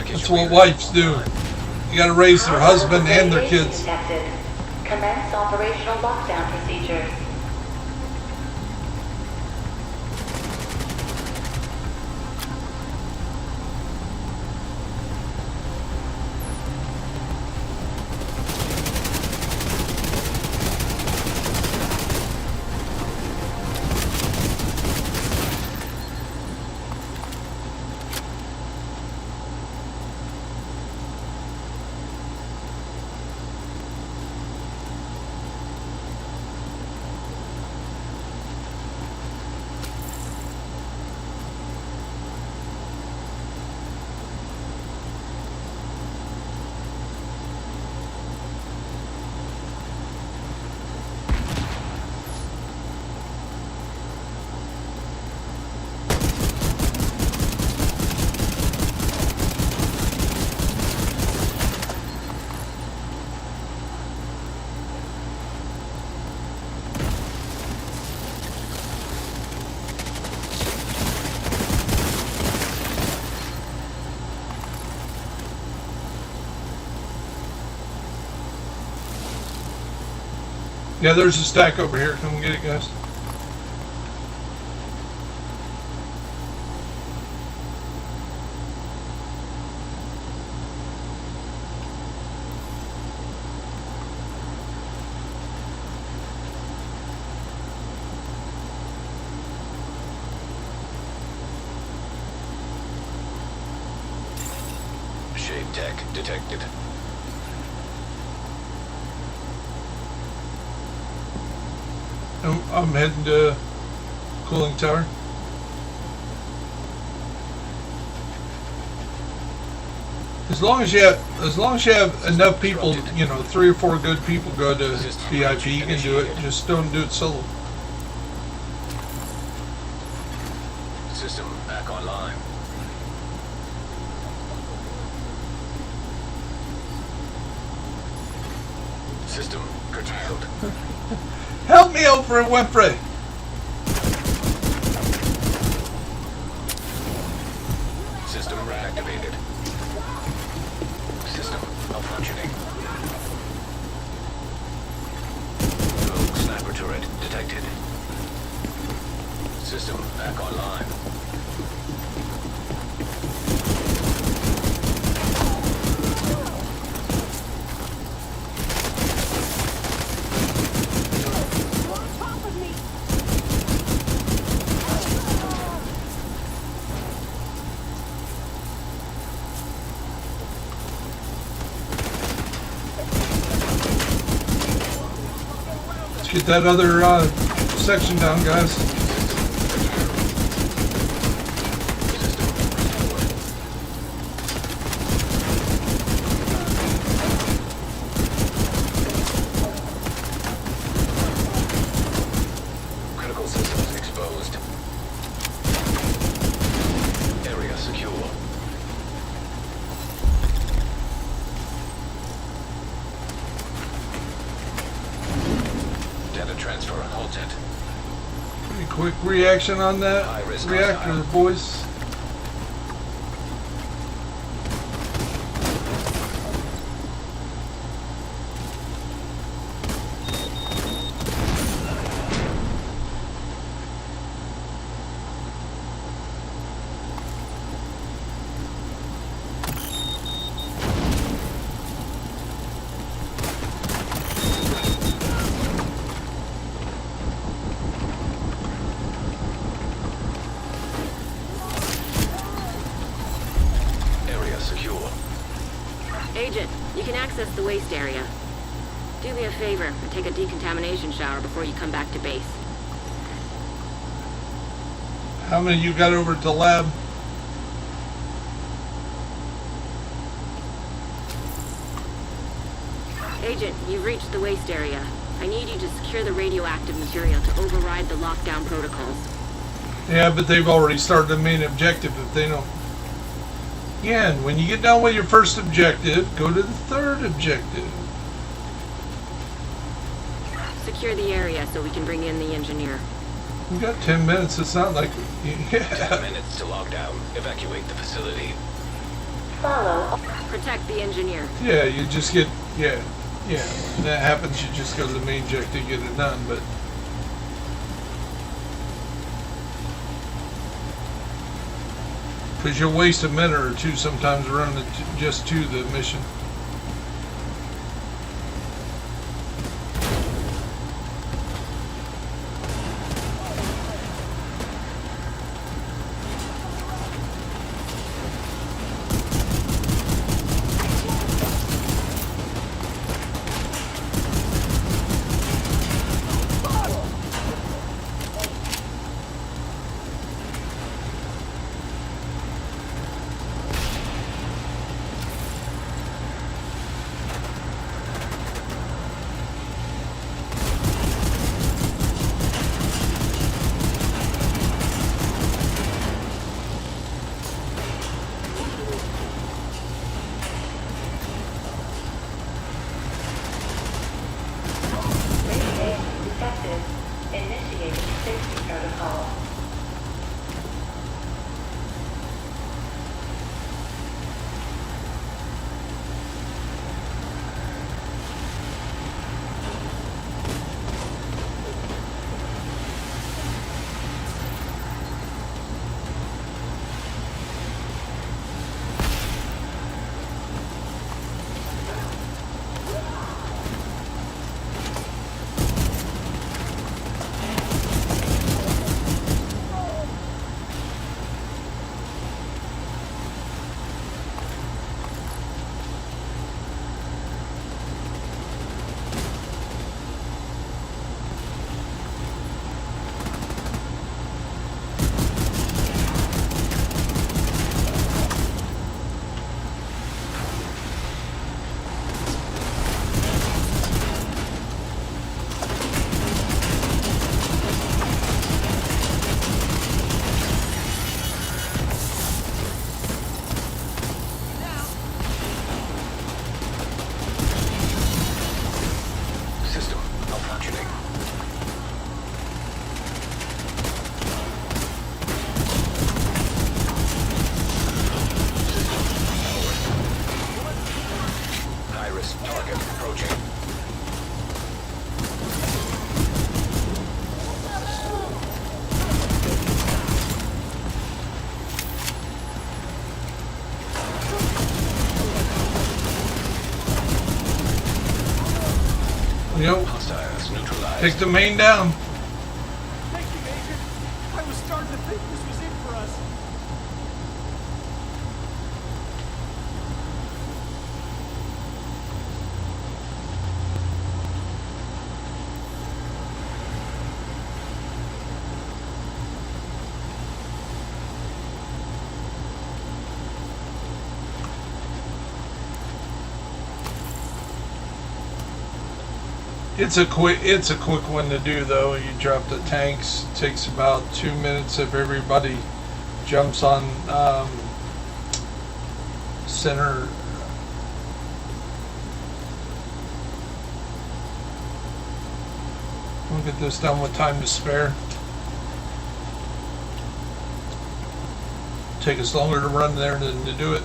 That's what wives do. You gotta raise their husband and their
Radiation
kids.
detected. Commence operational lockdown procedures.
Yeah, there's a stack over here. Come get it, guys.
Shade tech detected.
I'm heading to cooling tower. As long as you have enough people, you know, 3 or 4 good people go to VIP, you can do it. Just don't do it solo.
System back online. System curtailed.
Help me, Oprah Winfrey.
System reactivated. System malfunctioning. Rogue sniper turret detected. System back online.
Get that other section down, guys.
Critical systems exposed. Area secure. Data transfer halted.
Pretty quick reaction on that
High-risk
reactor,
hostile.
boys.
Area secure.
Agent, you can access the waste area. Do me a favor and take a decontamination shower before you come back to base.
How many you got over at the lab?
Agent, you've reached the waste area. I need you to secure the radioactive material to override the lockdown protocols.
Yeah, but they've already started the main objective if they don't. Yeah, and when you get done with your first objective, go to the third objective.
Secure the area so we can bring in the engineer.
We've got 10 minutes. It's not like... Yeah.
10 minutes to lockdown. Evacuate the facility.
Follow.
Protect the engineer.
Yeah, you just get... Yeah. When that happens, you just go to the main objective to get it done, but... Because you'll waste a minute or two sometimes running just to the mission.
Detected. Initiating safety protocol.
System malfunctioning. High-risk target approaching.
Yep.
Hostiles neutralized.
Take the main down.
Thank you, Major. I was starting to think this was it for us.
It's a quick one to do though. You drop the tanks. It takes about 2 minutes if everybody jumps on center. We'll get this done with time to spare. Take us longer to run there than to do it.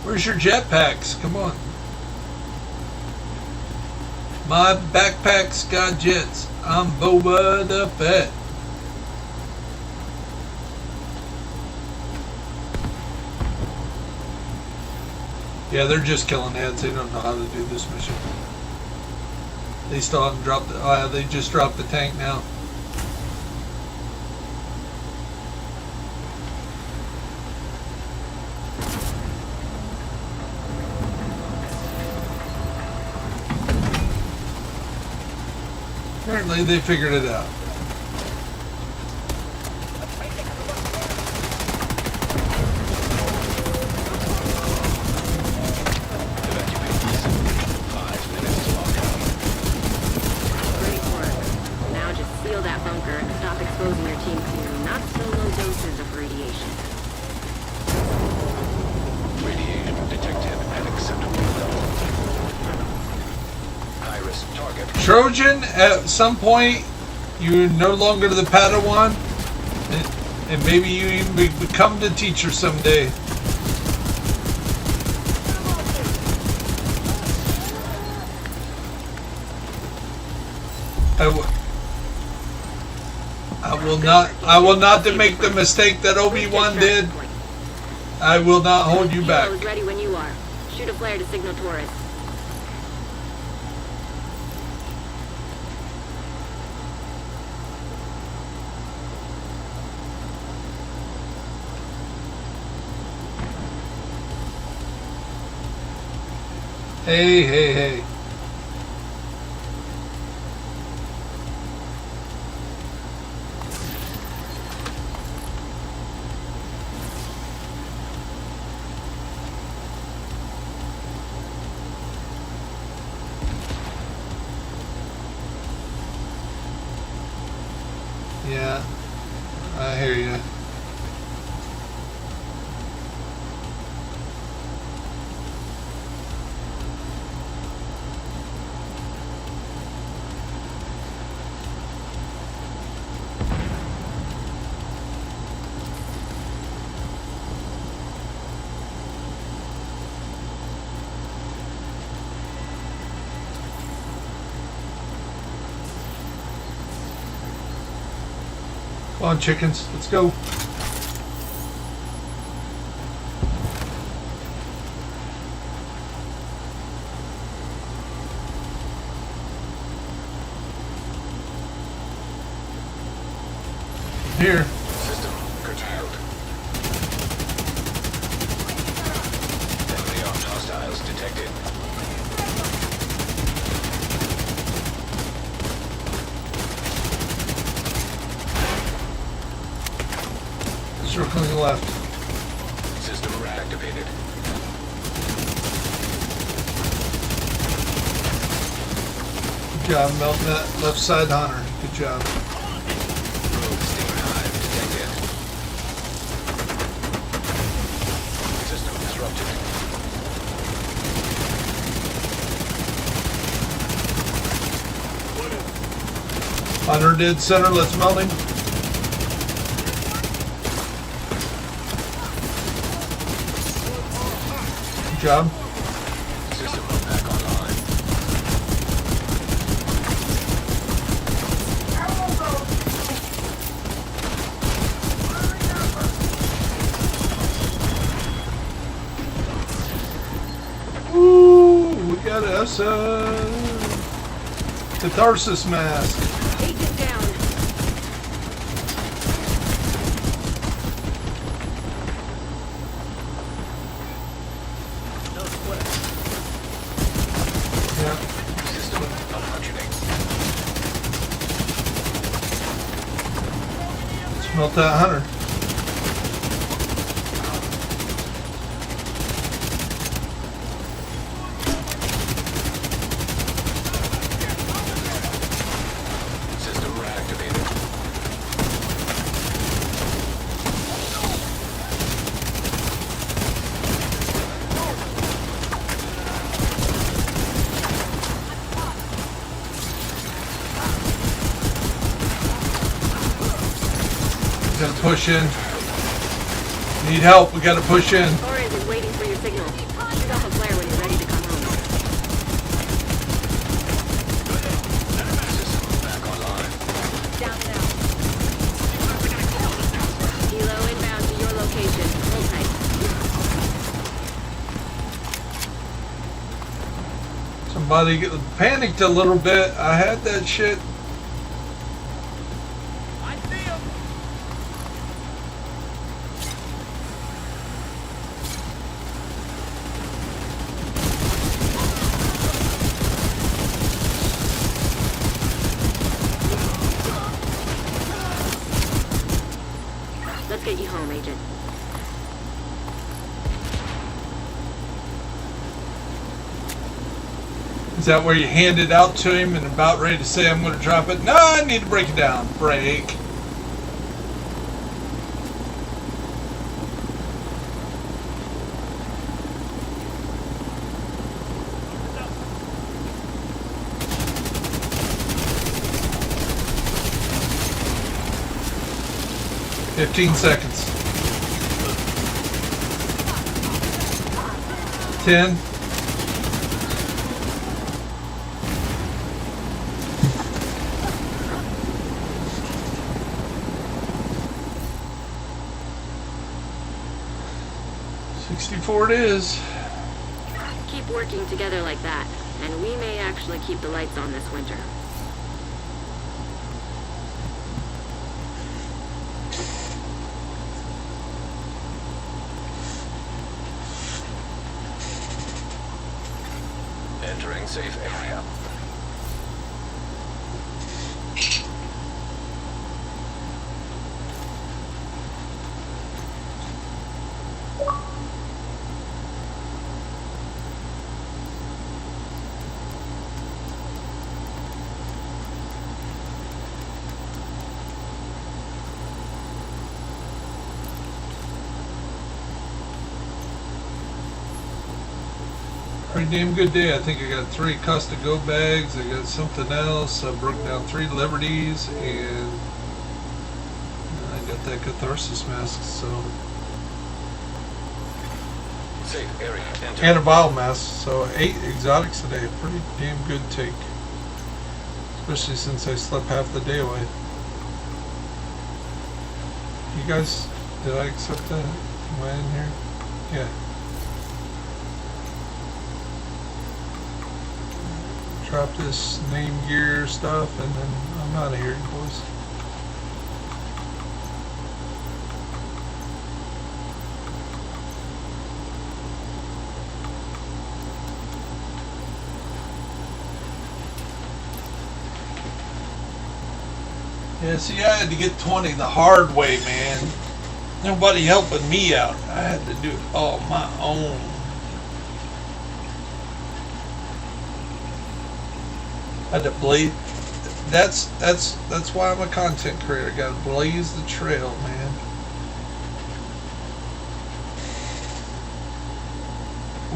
Where's your jetpacks? Come on. My backpack's got jets. I'm Boba the Fett. Yeah, they're just killing heads. They don't know how to do this mission. They still haven't dropped the... they just dropped the tank now. Apparently they figured it out.
Great work. Now just seal that bunker and stop exposing your team to not so low doses of radiation.
Radiation detected at acceptable level. High-risk target.
Trojan, at some point, you're no longer the Padawan, and maybe you even become the teacher someday. I will not make the mistake that Obi-Wan did. I will not hold you back.
Hilo is ready when you are. Shoot a flare to signal Taurus.
Hey, hey, hey. Yeah, I hear you. Come on, chickens, let's go. Here.
System curtailed. Enemy armed hostiles detected.
Circling left.
System reactivated.
Good job, melting that left side hunter. Good job.
Rogue steam hive detected. System disrupted.
Hunter dead center, let's melt him. Good job.
System back online.
Ooh, we got us a catharsis mask.
Agent down.
Yeah.
System malfunctioning.
Let's melt that hunter.
System reactivated.
Gotta push in. Need help, we gotta push in.
Torres is waiting for your signal. Shoot off a flare when you're ready to come home.
System back online.
Down now. Hilo inbound to your location. Hold tight.
Somebody panicked a little bit. I had that shit.
I see him.
Is that where you hand it out to him and about ready to say I'm going to drop it? No, I need to break it down. Break. "15 seconds. 10. It is.
Keep working together like that, and we may actually keep the lights on this winter.
Entering safe area.
Pretty damn good day. I think I got 3 Costa Go bags. I got something else. I broke down 3 Liberties, and I got that Catharsis mask. So
Safe area. Enter.
and a bile mask. So 8 exotics today. Pretty damn good take, especially since I slept half the day away. You guys, did I accept that? Am I in here? Yeah. Drop this name gear stuff, and then I'm out of here, boys. Yeah, see, I had to get 20 the hard way, man. Nobody helping me out. I had to do it all on my own. I had to blaze. That's why I'm a content creator. Got to blaze the trail, man.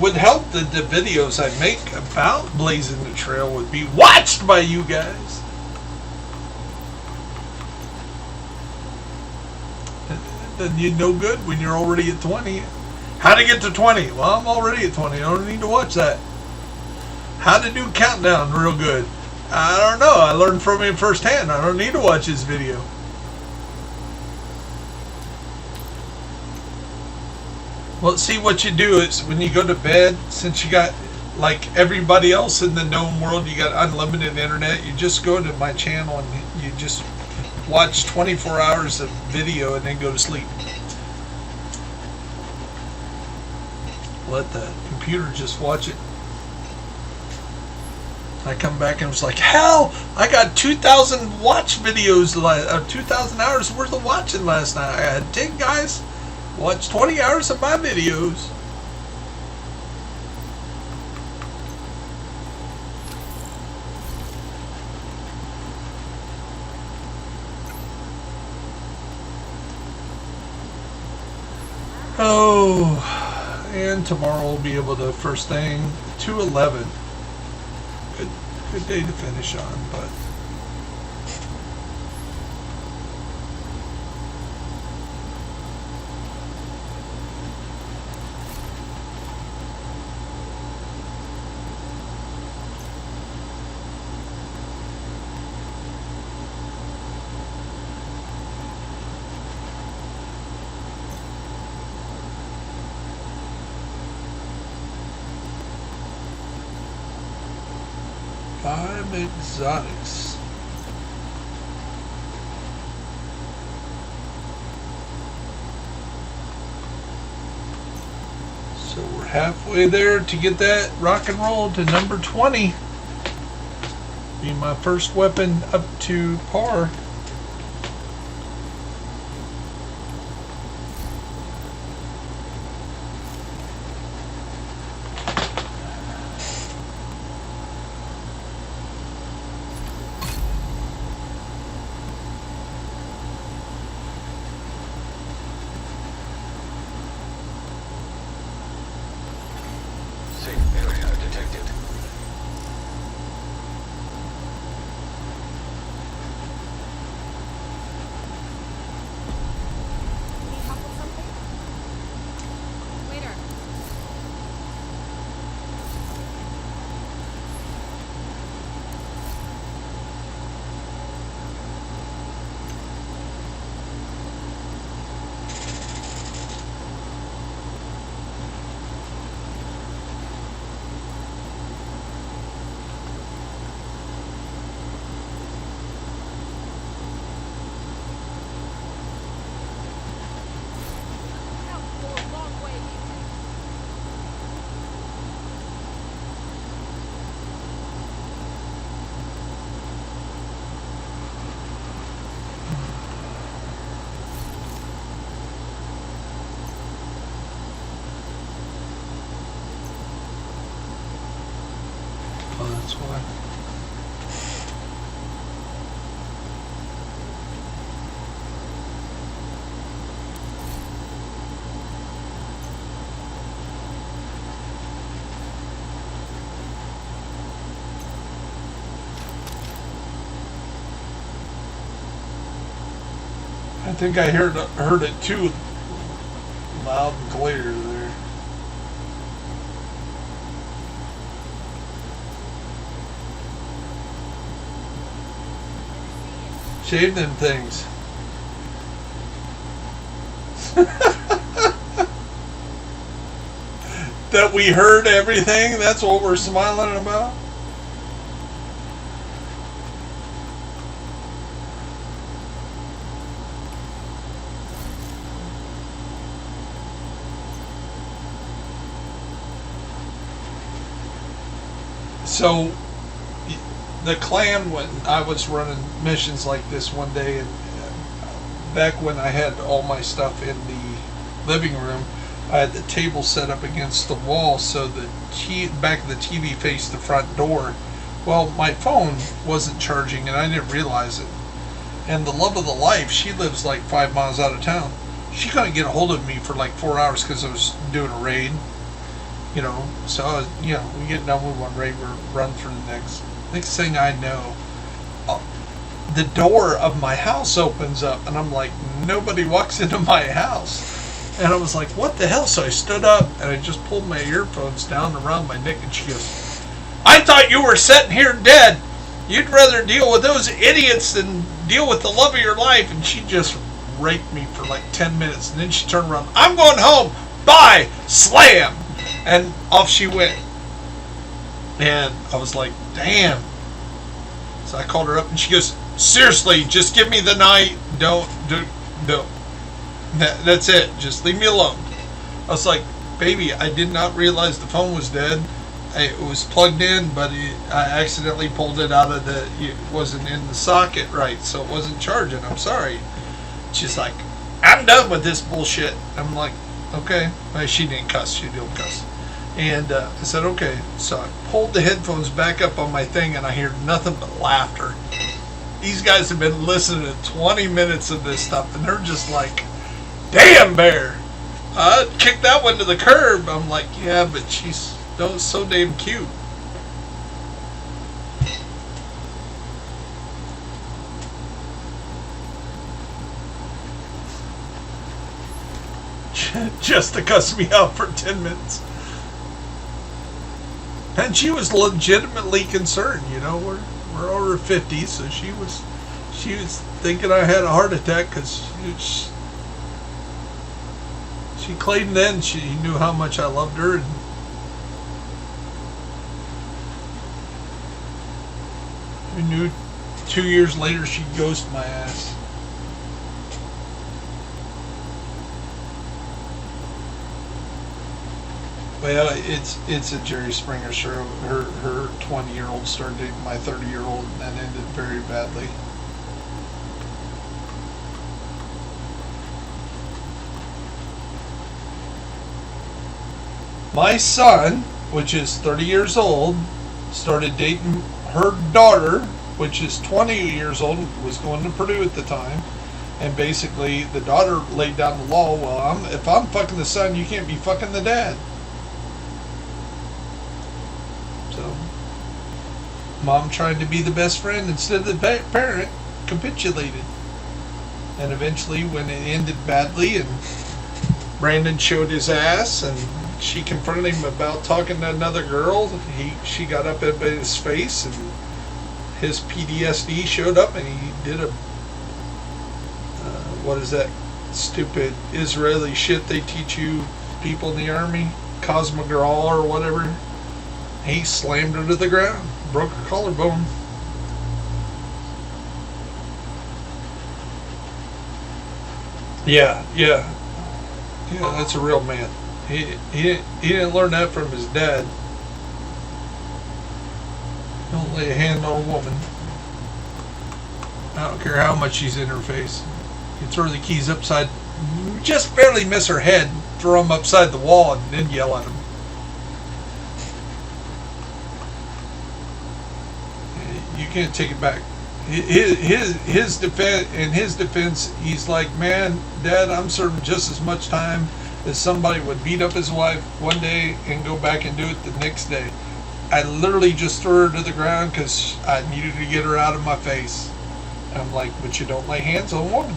Would help that the videos I make about blazing the trail would be watched by you guys. Then you no good when you're already at 20. How to get to 20? Well, I'm already at 20. I don't need to watch that. How to do countdown real good? I don't know. I learned from him firsthand. I don't need to watch his video. Well, see, what you do is when you go to bed, since you got, like everybody else in the known world, you got unlimited internet, you just go to my channel and you just watch 24 hours of video and then go to sleep. Let the computer just watch it. I come back and it was like, hell, I got 2,000 watch videos, 2,000 hours worth of watching last night. I had 10 guys watch 20 hours of my videos. Oh, and tomorrow we'll be able to, first thing, 211. Good day to finish on, but exotics. So we're halfway there to get that rock and roll to number 20. Be my first weapon up to par. anyway. I think I heard it too loud and clear there. Shave them things. That we heard everything, that's what we're smiling about? So, the clan, when I was running missions like this one day, and back when I had all my stuff in the living room, I had the table set up against the wall so the back of the TV faced the front door. Well, my phone wasn't charging and I didn't realize it. And the love of the life, she lives like 5 miles out of town. She couldn't get a hold of me for like 4 hours because I was doing a raid. You know, so I was, we get done with one raid, we're run through the next thing I know, the door of my house opens up and I'm like, nobody walks into my house. And I was like, what the hell? So I stood up and I just pulled my earphones down around my neck and she goes, I thought you were sitting here dead. You'd rather deal with those idiots than deal with the love of your life. And she just raped me for like 10 minutes and then she turned around, I'm going home, bye, slam. And off she went. And I was like, damn. So I called her up and she goes, seriously, just give me the night. Don't. That's it. Just leave me alone. I was like, baby, I did not realize the phone was dead. It was plugged in, but I accidentally pulled it out of it wasn't in the socket right, so it wasn't charging. I'm sorry. She's like, I'm done with this bullshit. I'm like, okay. Well, she didn't cuss. She didn't cuss. And I said, okay. So I pulled the headphones back up on my thing and I hear nothing but laughter. These guys have been listening to 20 minutes of this stuff and they're just like, damn, Bear. I kicked that one to the curb. I'm like, yeah, but she's so damn cute. Just to cuss me out for 10 minutes. And she was legitimately concerned, we're over 50, so she was thinking I had a heart attack because she claimed then she knew how much I loved her. And we knew 2 years later she'd ghost my ass. Well, it's a Jerry Springer show. Her 20-year-old started dating my 30-year-old and then ended very badly. My son, which is 30 years old, started dating her daughter, which is 20 years old, was going to Purdue at the time. And basically, the daughter laid down the law, well, if I'm fucking the son, you can't be fucking the dad. So, mom tried to be the best friend instead of the parent, capitulated. And eventually, when it ended badly and Brandon showed his ass and she confronted him about talking to another girl, she got up in his face and his PTSD showed up and he did a what is that stupid Israeli shit they teach you people in the army, Cosmogral or whatever. He slammed her to the ground, broke her collarbone. Yeah, that's a real man. He didn't learn that from his dad. Don't lay a hand on a woman. I don't care how much she's in her face. You throw the keys upside, just barely miss her head, throw them upside the wall, and then yell at them. can't take it back. His defense, he's like, man, Dad, I'm serving just as much time as somebody would beat up his wife one day and go back and do it the next day. I literally just threw her to the ground because I needed to get her out of my face. I'm like, but you don't lay hands on a woman.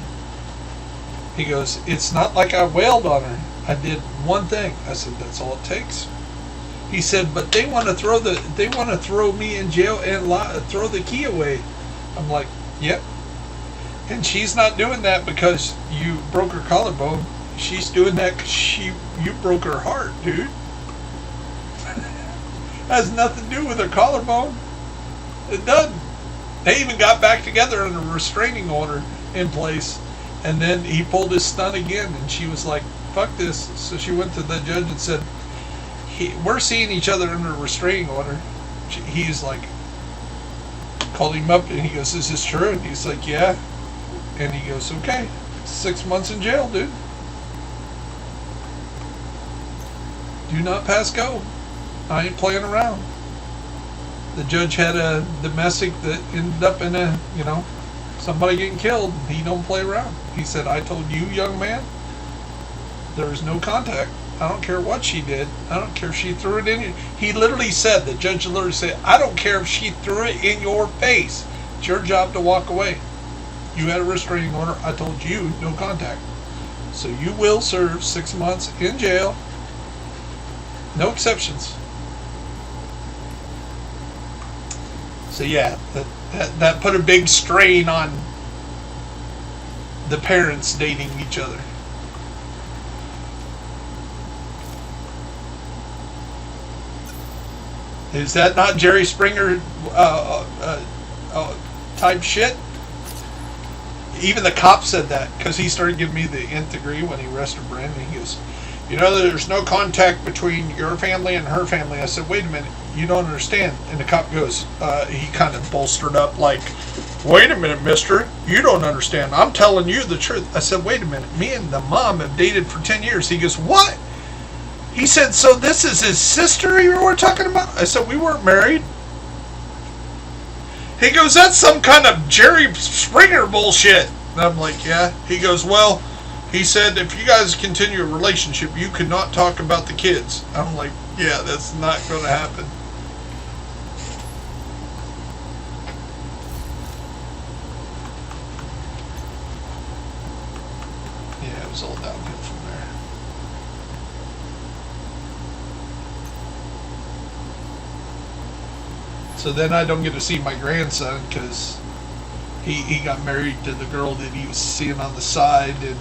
He goes, it's not like I wailed on her. I did one thing. I said, that's all it takes. He said, but they want to throw me in jail and throw the key away. I'm like, yep. And she's not doing that because you broke her collarbone. She's doing that because you broke her heart, dude. Has nothing to do with her collarbone. It doesn't. They even got back together and a restraining order in place. And then he pulled his stunt again, and she was like, fuck this. So she went to the judge and said, we're seeing each other under a restraining order. He's like, called him up, and he goes, is this true? And he's like, yeah. And he goes, okay, 6 months in jail, dude. Do not pass go. I ain't playing around. The judge had a domestic that ended up in somebody getting killed. He don't play around. He said, I told you, young man, there is no contact. I don't care what she did. I don't care if she threw it in you. He literally said, the judge literally said, I don't care if she threw it in your face. It's your job to walk away. You had a restraining order. I told you, no contact. So you will serve 6 months in jail. No exceptions. So yeah, that put a big strain on the parents dating each other. Is that not Jerry Springer type shit? Even the cop said that because he started giving me the nth degree when he arrested Brandon. He goes, there's no contact between your family and her family. I said, wait a minute, you don't understand. And the cop goes, he kind of bolstered up like, wait a minute, mister, you don't understand. I'm telling you the truth. I said, wait a minute, me and the mom have dated for 10 years. He goes, what? He said, so this is his sister you were talking about? I said, we weren't married. He goes, that's some kind of Jerry Springer bullshit. And I'm like, yeah. He goes, well, he said, if you guys continue a relationship, you could not talk about the kids. I'm like, yeah, that's not going to happen. Yeah, it was all downhill from there. So then I don't get to see my grandson because he got married to the girl that he was seeing on the side, and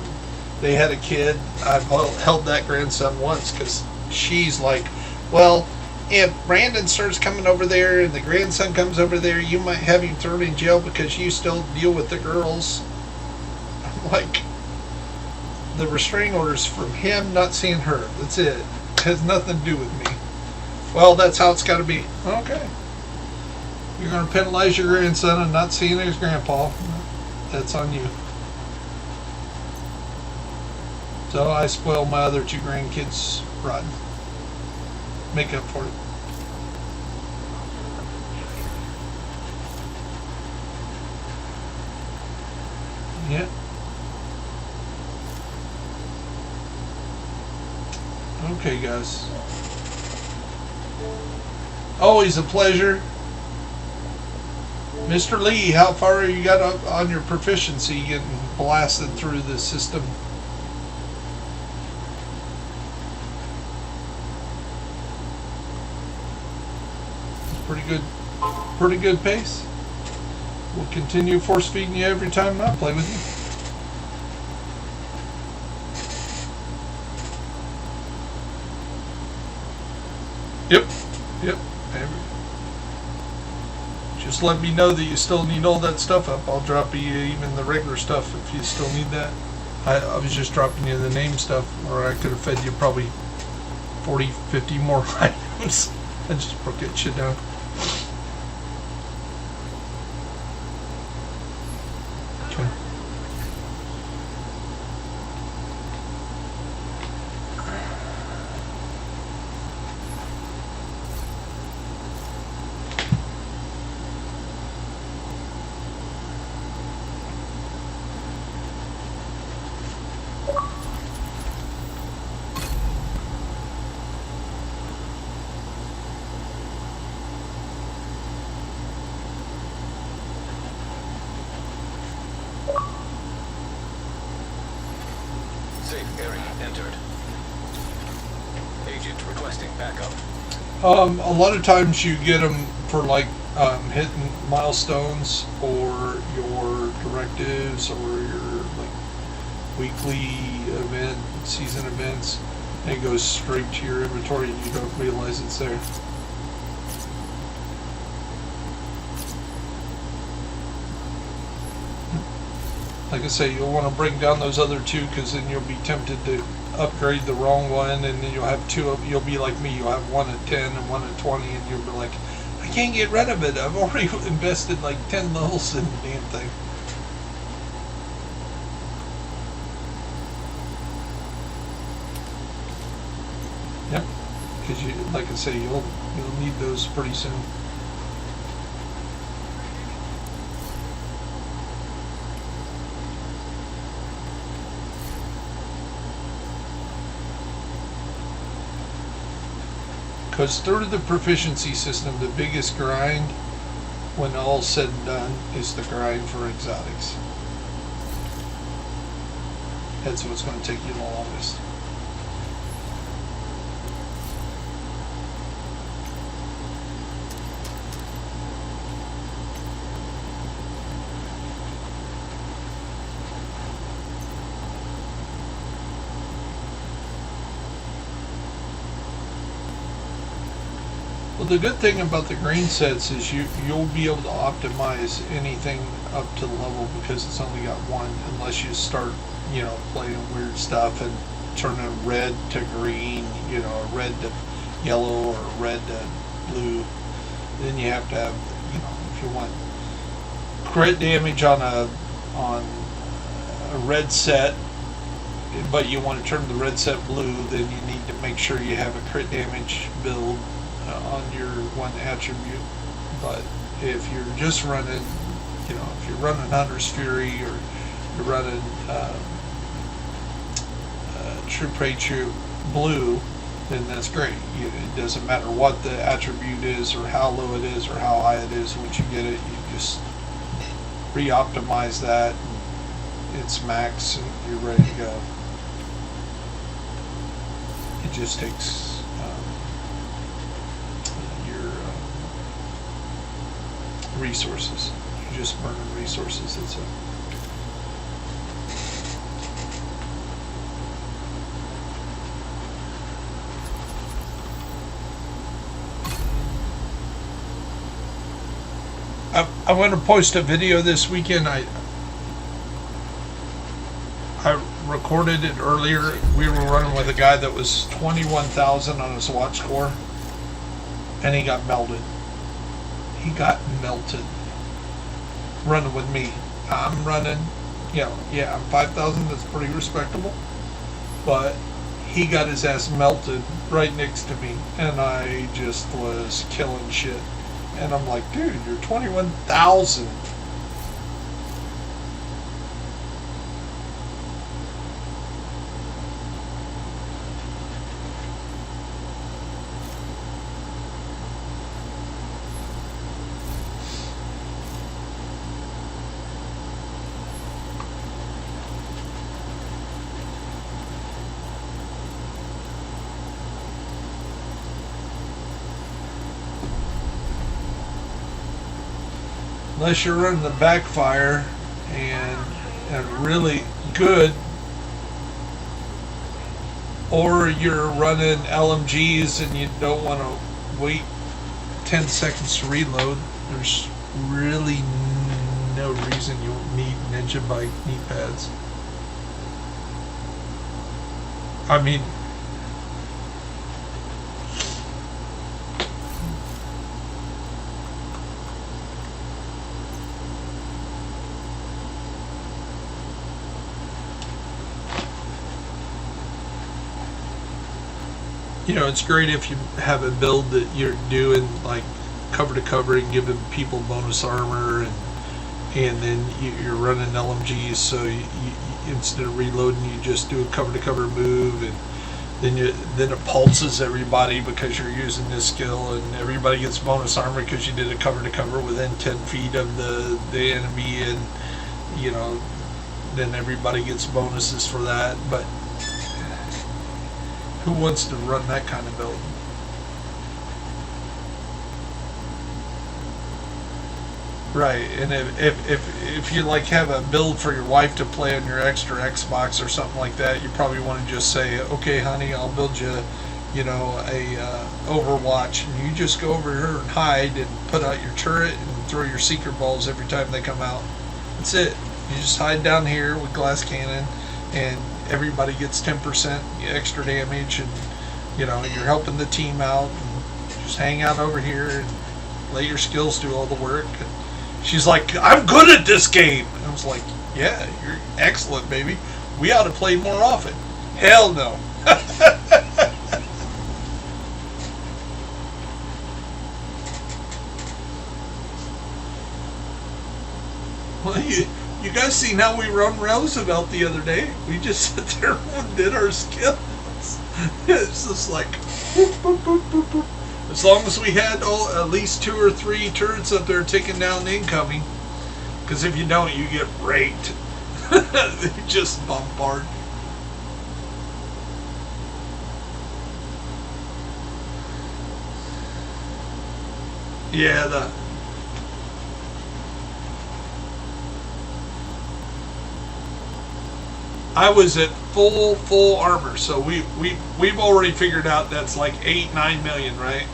they had a kid. I've held that grandson once because she's like, well, if Brandon starts coming over there and the grandson comes over there, you might have him thrown in jail because you still deal with the girls. I'm like, the restraining order's from him, not seeing her. That's it. It has nothing to do with me. Well, that's how it's got to be. Okay. You're going to penalize your grandson and not seeing his grandpa. That's on you. So I spoiled my other 2 grandkids rotten. Make up for it. Yeah. Okay, guys. Always a pleasure. Mr. Lee, how far you got up on your proficiency getting blasted through the system? Pretty good pace. We'll continue force feeding you every time I play with you. Yep. Just let me know that you still need all that stuff up. I'll drop you even the regular stuff if you still need that. I was just dropping you the name stuff, or I could have fed you probably 40, 50 more items. I just broke that shit down. Okay.
Area entered. Agent requesting backup.
A lot of times you get them for like hitting milestones or your directives or your like weekly event, season events. And it goes straight to your inventory and you don't realize it's there. Like I say, you'll want to bring down those other two because then you'll be tempted to upgrade the wrong one, and then you'll have two of, you'll be like me, you'll have one at 10 and one at 20, and you'll be like, I can't get rid of it. I've already invested like 10 levels in the damn thing. Yep, because you, like I say, you'll need those pretty soon. Because through the proficiency system, the biggest grind, when all's said and done, is the grind for exotics. That's what's going to take you the longest. Well, the good thing about the green sets is you'll be able to optimize anything up to the level because it's only got one, unless you start, playing weird stuff and turning red to green, or red to yellow or red to blue. Then you have to have, if you want crit damage on a red set, but you want to turn the red set blue, then you need to make sure you have a crit damage build on your one attribute. But if you're just running, if you're running Hunter's Fury or you're running True Patriot Blue, then that's great. It doesn't matter what the attribute is or how low it is or how high it is. Once you get it, you just re-optimize that, and it's max, and you're ready to go. It just takes resources. You're just burning resources, that's it. I'm going to post a video this weekend. I recorded it earlier. We were running with a guy that was 21,000 on his watch score, and he got melted. He got melted running with me. I'm running, I'm 5,000, that's pretty respectable, but he got his ass melted right next to me, and I just was killing shit. And I'm like, dude, you're 21,000. Unless you're running the backfire and really good, or you're running LMGs and you don't want to wait 10 seconds to reload, there's really no reason you need Ninja Bike knee pads. I mean, it's great if you have a build that you're doing like cover to cover and giving people bonus armor, and then you're running LMGs, so you instead of reloading, you just do a cover to cover move, and then it pulses everybody because you're using this skill, and everybody gets bonus armor because you did a cover to cover within 10 feet of the enemy, and then everybody gets bonuses for that. But Who wants to run that kind of build? Right, and if you like have a build for your wife to play on your extra Xbox or something like that, you probably want to just say, okay, honey, I'll build you, you know, a Overwatch, and you just go over here and hide and put out your turret and throw your seeker balls every time they come out. That's it. You just hide down here with glass cannon, and everybody gets 10% extra damage, and you know you're helping the team out. And just hang out over here and let your skills do all the work. And she's like, I'm good at this game. And I was like, yeah, you're excellent, baby. We ought to play more often. Hell no. Well, you guys seen how we run Roosevelt the other day? We just sat there and did our skills. It's just like, boop, boop, boop, boop, boop. As long as we had at least 2 or 3 turrets up there taking down the incoming. Because if you don't, you get raked. They just bombard. Yeah, I was at full armor, so we've already figured out that's like 8-9 million, right?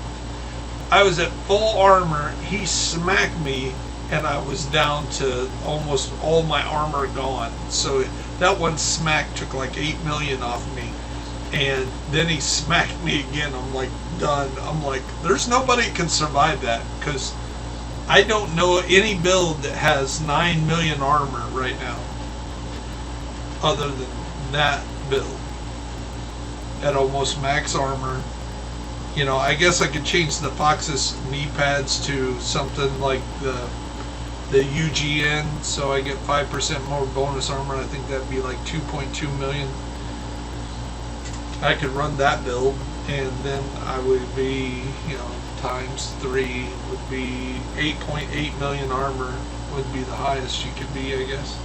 I was at full armor. He smacked me, and I was down to almost all my armor gone. So that one smack took like 8 million off me, and then he smacked me again. I'm like done. I'm like, there's nobody can survive that, because I don't know any build that has 9 million armor right now, other than that build at almost max armor. You know, I guess I could change the Fox's knee pads to something like the UGN, so I get 5% more bonus armor. I think that'd be like 2.2 million. I could run that build, and then I would be, you know, times 3 would be 8.8 million armor would be the highest you could be, I guess.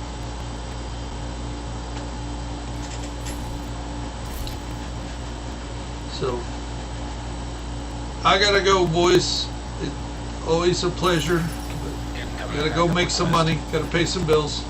So I gotta go, boys. It's always a pleasure. Gotta go make some money. Gotta pay some bills.